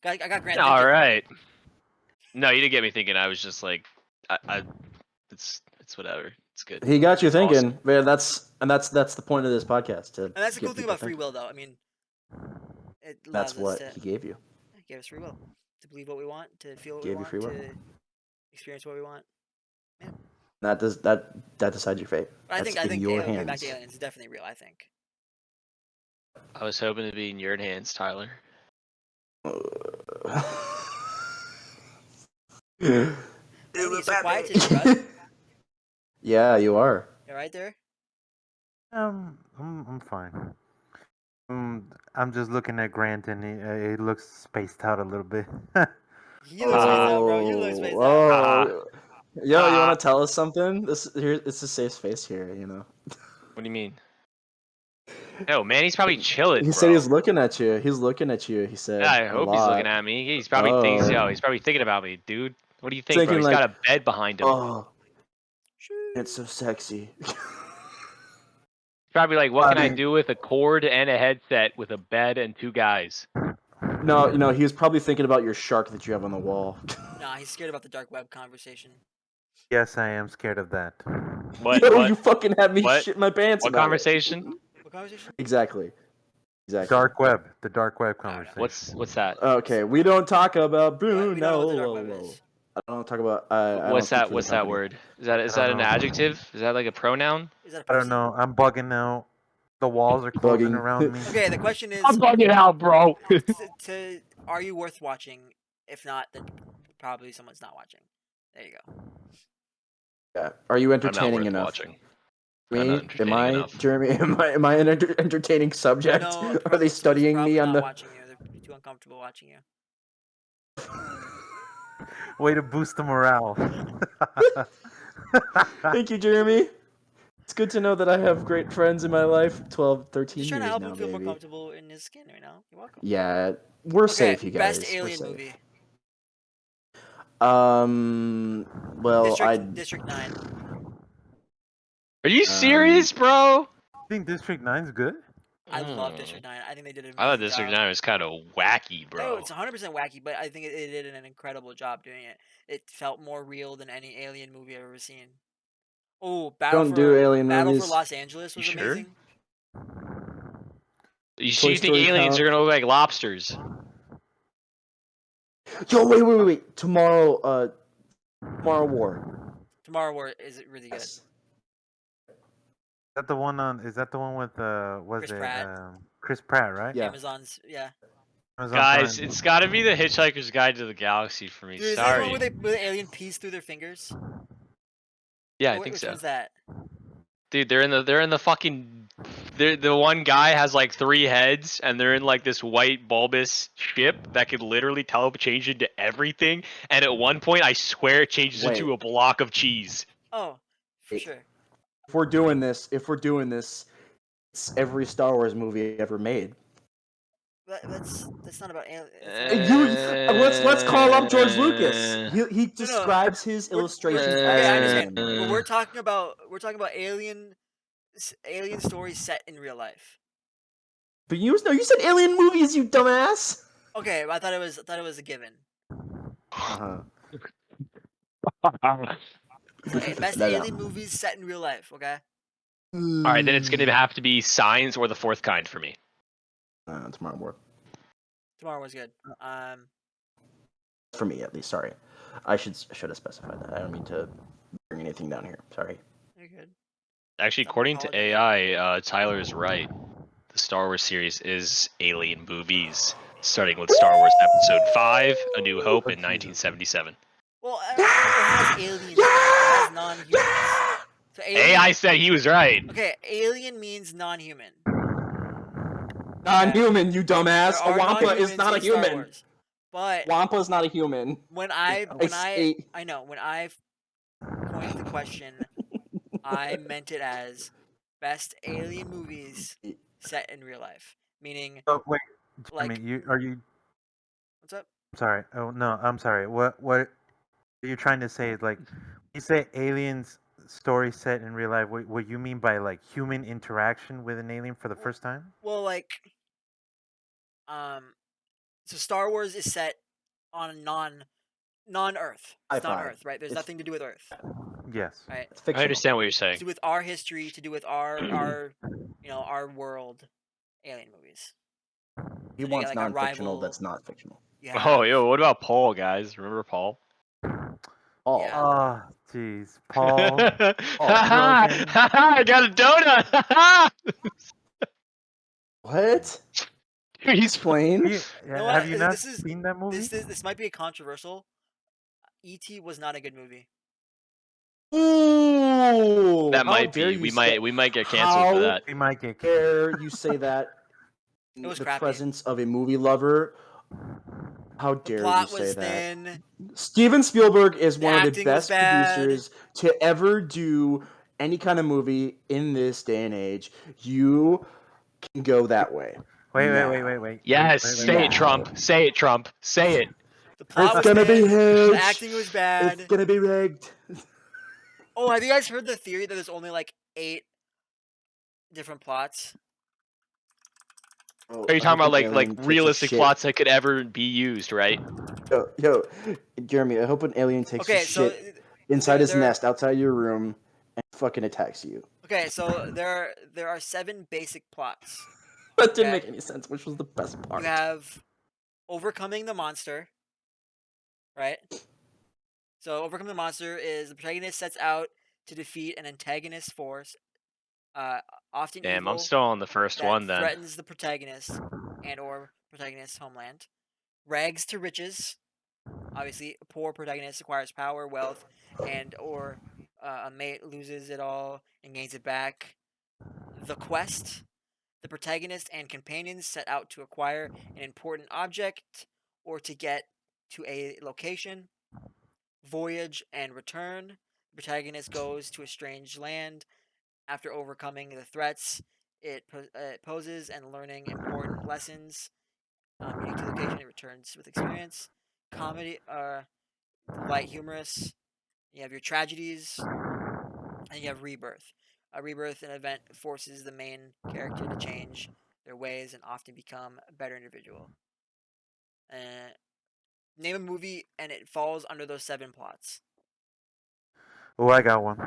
I got Grant All thinking. right. No, you didn't get me thinking. I was just like, it's whatever. It's good. He got you thinking. Awesome. Man, that's the point of this podcast. To And that's the get cool thing people about free thinking. will, though. I mean, it That's allows us what to he gave you. give us free will to believe what we want, to feel what we Gave you want, free will. to experience what we want. Yeah. That decides your fate. But I That's think in your getting hands. back to aliens is definitely real. I think. I was hoping to be in your hands, Tyler. Manny, you're so quiet today, bud. Yeah, you are. You right there? I'm fine. I'm just looking at Grant, and he looks spaced out a little bit. You look spaced out, bro. You look spaced out. Oh, yo, you want to tell us something? It's a safe space here, you know. What do you mean? No, Manny's probably chilling, He bro. said he's looking at you. He's looking at you. He said. Yeah, I a hope he's looking lot. at me. He's probably thinks, he's probably thinking about me, dude. What do you think, bro? Thinking He's like, got a bed behind him. oh, it's so sexy. He's probably like, what can I do with a cord and a headset with a bed and two guys? No, he was probably thinking about your shark that you have on the wall. Nah, he's scared about the dark web conversation. Yes, I am scared of that. Yo, you fucking had me What? shit my pants What about conversation? What conversation? Exactly. The dark web conversation. What's that? Okay, we don't talk about We don't know what the dark Bruno. web is. I don't talk about. I don't What's speak that? for the What's that company. word? Is that I don't an know. adjective? Is that like a pronoun? Is that a I don't person? know. I'm bugging out. The walls are closing Bugging. around me. Okay, the question is, I'm bugging out, bro. are you worth watching? If not, then probably someone's not watching. There you go. Yeah. Are you I'm not entertaining worth enough? watching. Me? I'm not Am entertaining I, enough. Jeremy? Am I an entertaining subject? No, Are they studying me on not the? watching you. They're too uncomfortable watching you. Way to boost the morale. Thank you, Jeremy. It's good to know that I have great friends in my life. 12, 13 Just trying to years help now, him feel more baby. comfortable in his skin right now. You're welcome. Yeah, we're safe, you guys. Best alien we're safe. movie. Well, District 9. Are you serious, bro? think District 9's good? I love District 9. I think they did an I thought amazing District job. 9 was kind of wacky, Oh, bro. it's 100% wacky, but I think it did an incredible job doing it. It felt more real than any alien movie I've ever seen. Oh, don't do alien Battle movies. for Los Angeles was You sure? amazing. You Toy think Story aliens count? are gonna look like lobsters? Yo, wait. Tomorrow War. Tomorrow War is really good. Yes. Is that the one with Chris Pratt. Chris Pratt, right? Yeah. Amazon's, yeah. Amazon Guys, Prime. it's gotta be the Hitchhiker's Guide to the Galaxy for me. Dude, is that the Sorry. one where the alien pees through their fingers? Yeah, I Or think which so. one's that? Dude, they're in the fucking. The one guy has like 3 heads, and they're in like this white bulbous ship that could literally change into everything. And at one point, I swear, it changes into a block of cheese. Oh, for sure. If we're doing this, it's every Star Wars movie ever made. That's not about aliens. Let's call up George Lucas. He describes his illustrations Okay, as I understand. canon. But we're talking about alien stories set in real life. But you said alien movies, you dumbass. Okay, I thought it was a given. Uh-huh. Okay, best alien movies set in real life. Okay. All right, then it's gonna have to be Signs or The Fourth Kind for me. Tomorrow War. Tomorrow was good. For me, at least. Sorry, I should have specified that. I don't mean to bring anything down here. Sorry. You're good. Actually, according to AI, Tyler is right. The Star Wars series is alien movies, starting with Star Wars Episode 5, A New Hope in 1977. Well, it has aliens in it. It has non-humans. So alien. AI said he was right. Okay, alien means non-human. Non-human, you dumbass. There A are Wampa is non-humans not a in Star human. Wars. But Wampa is not a human. when I I coined the question, I meant it as best alien movies set in real life. Meaning, Oh wait, like, Jeremy, are you? what's up? Sorry. Oh no, I'm sorry. What you're trying to say is like, you say aliens story set in real life. What you mean by like human interaction with an alien for the first time? Well, like, so Star Wars is set on a non-Earth. It's not Sci-fi. Earth, right? There's It's- nothing to do with Earth, Yes. right? It's I fictional. understand what you're To saying. do with our history, to do with our our world, alien movies. He So you get wants like a non-fictional rival. that's not fictional. You Oh, have yo, what about Paul, guys? Remember Paul? All. Yeah. Oh, jeez, Paul. I got a donut. What? He's Explain. You, You know have what? you not This is seen that movie? this might be controversial. E.T. was not a good movie. Ooh, that how might dare be. you We might get canceled for how that. We might get. dare you say that It in was the crappy. presence of a movie lover? How The dare you plot say was that? thin. Steven Spielberg is The one of the acting was best bad. producers to ever do any kind of movie in this day and age. You can go that way. Wait. Yes, wait, say it, Trump. Say it, Trump. Say it. The plot It's was gonna be thin. The huge. acting was It's bad. gonna be rigged. Oh, have you guys heard the theory that there's only like 8 different plots? Oh, Are you I talking hope about an like alien takes a realistic shit. plots that could ever be used, right? Yo, Jeremy, I hope an alien takes a Okay, so shit inside his there- nest outside your room and fucking attacks you. Okay, so there are 7 basic plots. That didn't Okay. make any sense, which was the best part. You have overcoming the monster, right? So overcoming the monster is the protagonist sets out to defeat an antagonist force, uh, often Damn, evil, I'm still on the first that one then. threatens the protagonist and or protagonist's homeland. Rags to riches. Obviously, a poor protagonist acquires power, wealth, and or a mate loses it all and gains it back. The quest. The protagonist and companions set out to acquire an important object or to get to a location. Voyage and return. The protagonist goes to a strange land after overcoming the threats it poses and learning important lessons. Unique to location, it returns with experience. Comedy, light humorous. You have your tragedies, and you have rebirth. A rebirth, an event forces the main character to change their ways and often become a better individual. Name a movie, and it falls under those 7 plots. Oh, I got one.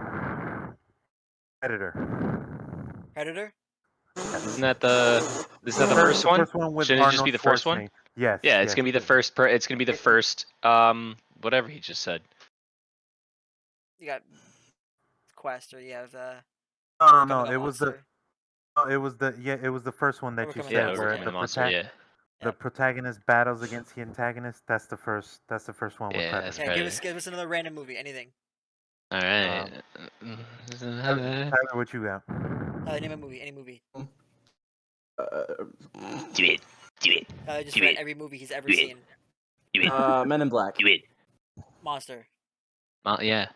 Predator. Predator. Isn't that the first The one? first one with Shouldn't it just be Arnold the first one? Schwarzenegger. Yes. Yeah, it's yes. gonna be the first. It's gonna be the first. Whatever he just said. You got Quest, or you have No. Overcoming the It was the. Monster. It was the first one that you Overcoming said the Monster, where Overcoming yeah. the monster. Yeah, the protagonist battles against the antagonist. That's the first one with yeah, Predator. that's Okay, Predator. give us another random movie. Anything. All right. Tyler, what you got? Name a movie. Any movie. Do it. Do it. Just Do read it. every movie he's ever Do it. seen. Do it. Men in Black. Do it. Monster. Yeah.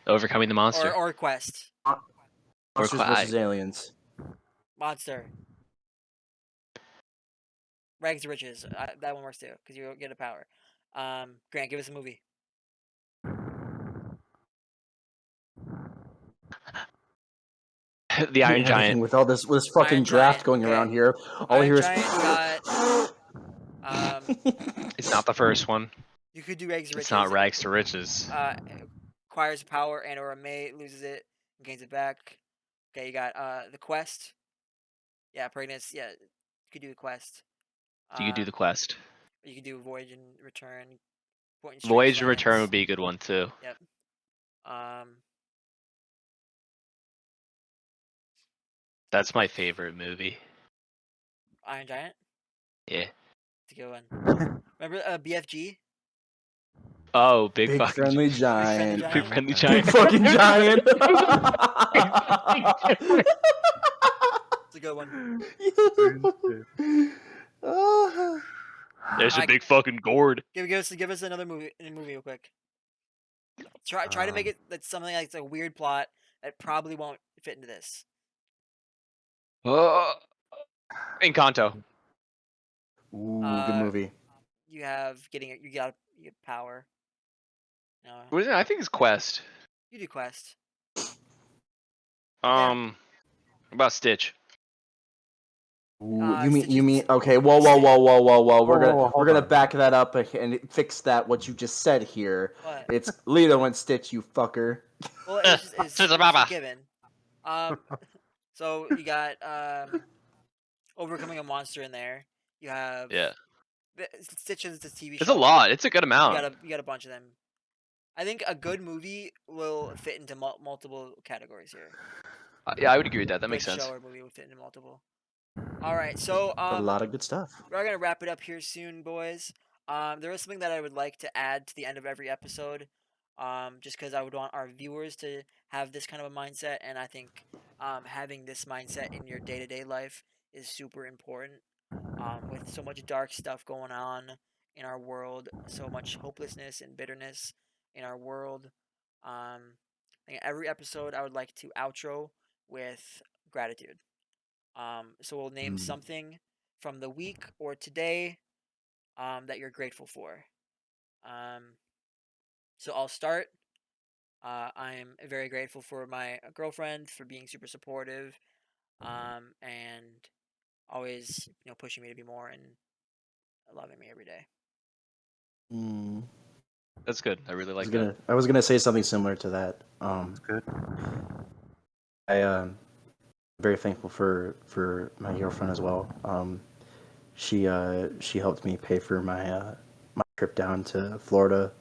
Overcoming the monster. Or Quest. Monsters Qui- versus Aliens. Monster. Rags to Riches. That one works too, because you get a power. Grant, give us a movie. The Iron Giant. With all this fucking Iron draft Giant, going okay. around here, all I Iron hear is. Giant, you got. It's not the first one. You could do Rags to It's Riches. not rags to riches. Acquires power and or a mate, loses it, gains it back. Okay, you got the Quest. Yeah, pregnancy. Yeah, you could do the Quest. You could do the quest. You could do Voyage and Return. Point in Strange Voyage and Return Lands. would be a good one too. Yep. That's my favorite movie. Iron Giant. Yeah. It's a good one. Remember BFG? Oh, Big fucking friendly giant. giant. big friendly Big giant. fucking giant. It's a good one. Ah. There's a Alright, big fucking gourd. give us another movie real quick. Try to make it that's something like it's a weird plot that probably won't fit into this. Encanto. Ooh, good movie. You got power. No, What is it? I think it's Quest. you do quest. Yeah. About Stitch. Ooh, you mean Stitches. okay? Whoa. We're Whoa, we're hold gonna on. back that up and fix that. What you just said here. What? It's Lilo and Stitch, you fucker. Well, it's a Baba. given. Um, so you got overcoming a monster in there. You have Yeah. Stitches. It's a TV It's a show. lot. It's a good amount. You got a bunch of them. I think a good movie will fit into multiple categories here. Yeah, I would agree with that. That Good makes sense. show or movie will fit into multiple. All right, so A lot of good stuff. we're gonna wrap it up here soon, boys. There is something that I would like to add to the end of every episode, just because I would want our viewers to have this kind of a mindset, and I think having this mindset in your day-to-day life is super important. With so much dark stuff going on in our world, so much hopelessness and bitterness in our world. I think every episode I would like to outro with gratitude. So we'll name something from the week or today that you're grateful for. So I'll start. I'm very grateful for my girlfriend for being super supportive and always pushing me to be more and loving me every day. Mm. That's good. I really like that. I was gonna say something similar to that. Good. I very thankful for my girlfriend as well. She helped me pay for my trip down to Florida.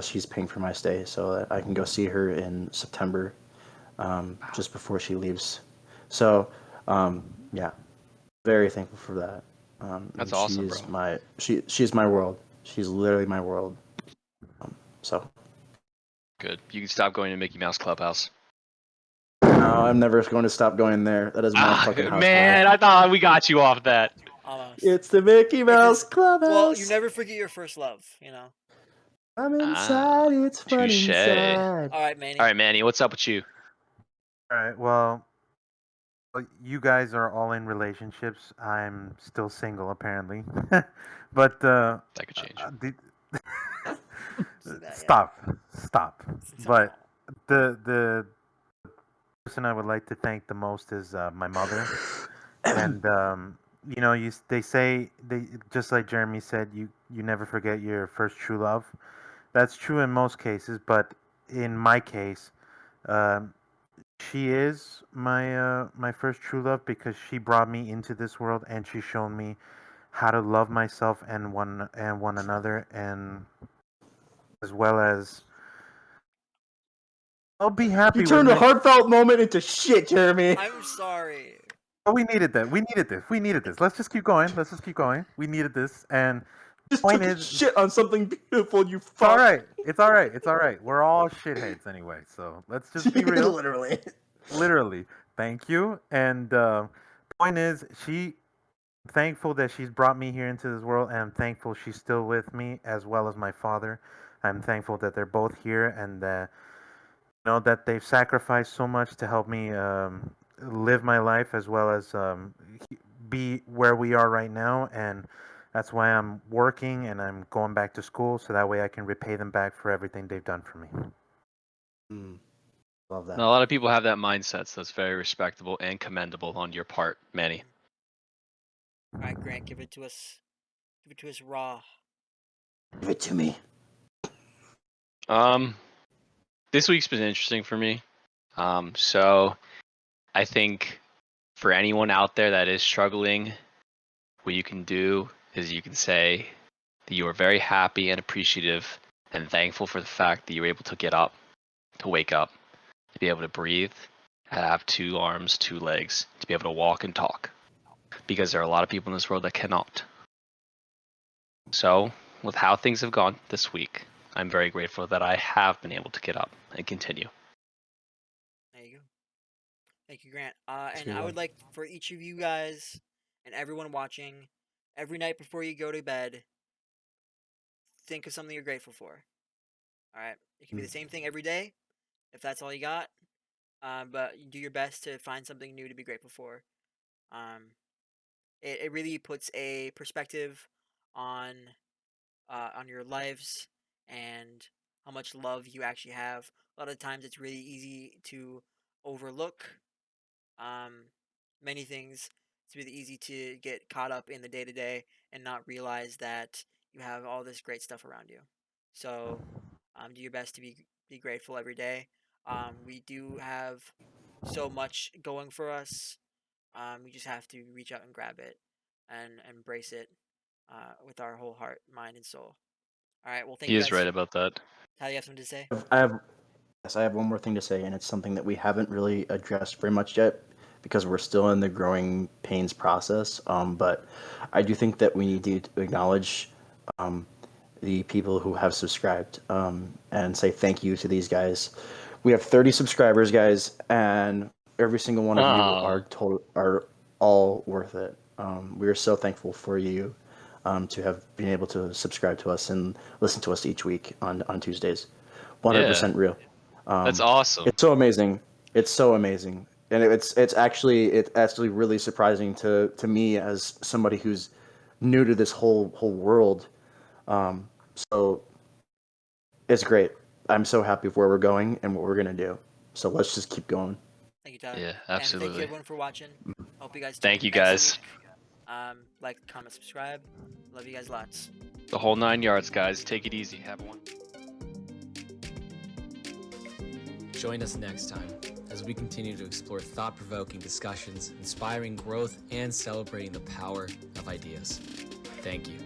She's paying for my stay so that I can go see her in September, just before she leaves. So, yeah, very thankful for that. That's and awesome, she's bro. she's my world. She's literally my world. So Good. You can stop going to Mickey Mouse Clubhouse. no, I'm never going to stop going there. That is my fucking house. Man, bro. I thought we got you off that. Almost. It's the Mickey Mouse Clubhouse. Well, you never forget your first love, I'm inside. It's fun Touche. inside. All right, Manny. All right, Manny, what's up with you? All right. Well, you guys are all in relationships. I'm still single, apparently. But That could change. Stop. It's But the person I would like to thank the most is my mother. And they say just like Jeremy said, you never forget your first true love. That's true in most cases, but in my case, um, she is my first true love because she brought me into this world and she showed me how to love myself and one another, and as well as I'll be happy You with turned a me. heartfelt moment into shit, Jeremy. I'm sorry. Oh, we needed that. We needed this. Let's just keep going. We needed this, and Just point took a is, shit on something beautiful, you it's fuck. all right. It's all right. It's all right. We're all shitheads anyway, so let's just be real. Literally. Literally. Thank you. And point is, thankful that she's brought me here into this world, and I'm thankful she's still with me, as well as my father. I'm thankful that they're both here, and that they've sacrificed so much to help me live my life, as well as be where we are right now. And that's why I'm working and I'm going back to school, so that way I can repay them back for everything they've done for me. Love that. Now, a lot of people have that mindset, so that's very respectable and commendable on your part, Manny. All right, Grant, give it to us. Give it to us raw. Give it to me. This week's been interesting for me. So I think for anyone out there that is struggling, what you can do is you can say that you are very happy and appreciative and thankful for the fact that you were able to get up, to wake up, to be able to breathe, have 2 arms, 2 legs, to be able to walk and talk. Because there are a lot of people in this world that cannot. So, with how things have gone this week, I'm very grateful that I have been able to get up and continue. There you go. Thank you, Grant. That's a And good I would one. like for each of you guys and everyone watching, every night before you go to bed, think of something you're grateful for. All right. It can be the same thing every day, if that's all you got. But you do your best to find something new to be grateful for. Um, it really puts a perspective on your lives and how much love you actually have. A lot of times, it's really easy to overlook um, many things. It's really easy to get caught up in the day to day and not realize that you have all this great stuff around you. So, do your best to be grateful every day. We do have so much going for us. We just have to reach out and grab it and embrace it with our whole heart, mind, and soul. All right. Well, thank He you is guys. right about that. How do you have something to say? I have Yes, I have one more thing to say, and it's something that we haven't really addressed very much yet because we're still in the growing pains process. But I do think that we need to acknowledge the people who have subscribed and say thank you to these guys. We have 30 subscribers, guys, and every single one of you Oh, are all worth it. We are so thankful for you to have been able to subscribe to us and listen to us each week on Tuesdays. yeah. 100% real. That's Um, awesome. it's so amazing. It's so amazing, and it's actually really surprising to me as somebody who's new to this whole world. So it's great. I'm so happy with where we're going and what we're gonna do. So let's just keep going. Thank you, Tyler. Yeah, And thank you, absolutely. everyone, for watching. I hope you guys tune Thank in you next guys. week. Like, comment, subscribe. Love you guys lots. The whole 9 yards, guys. Take it easy. Have one. Join us next time as we continue to explore thought-provoking discussions, inspiring growth, and celebrating the power of ideas. Thank you.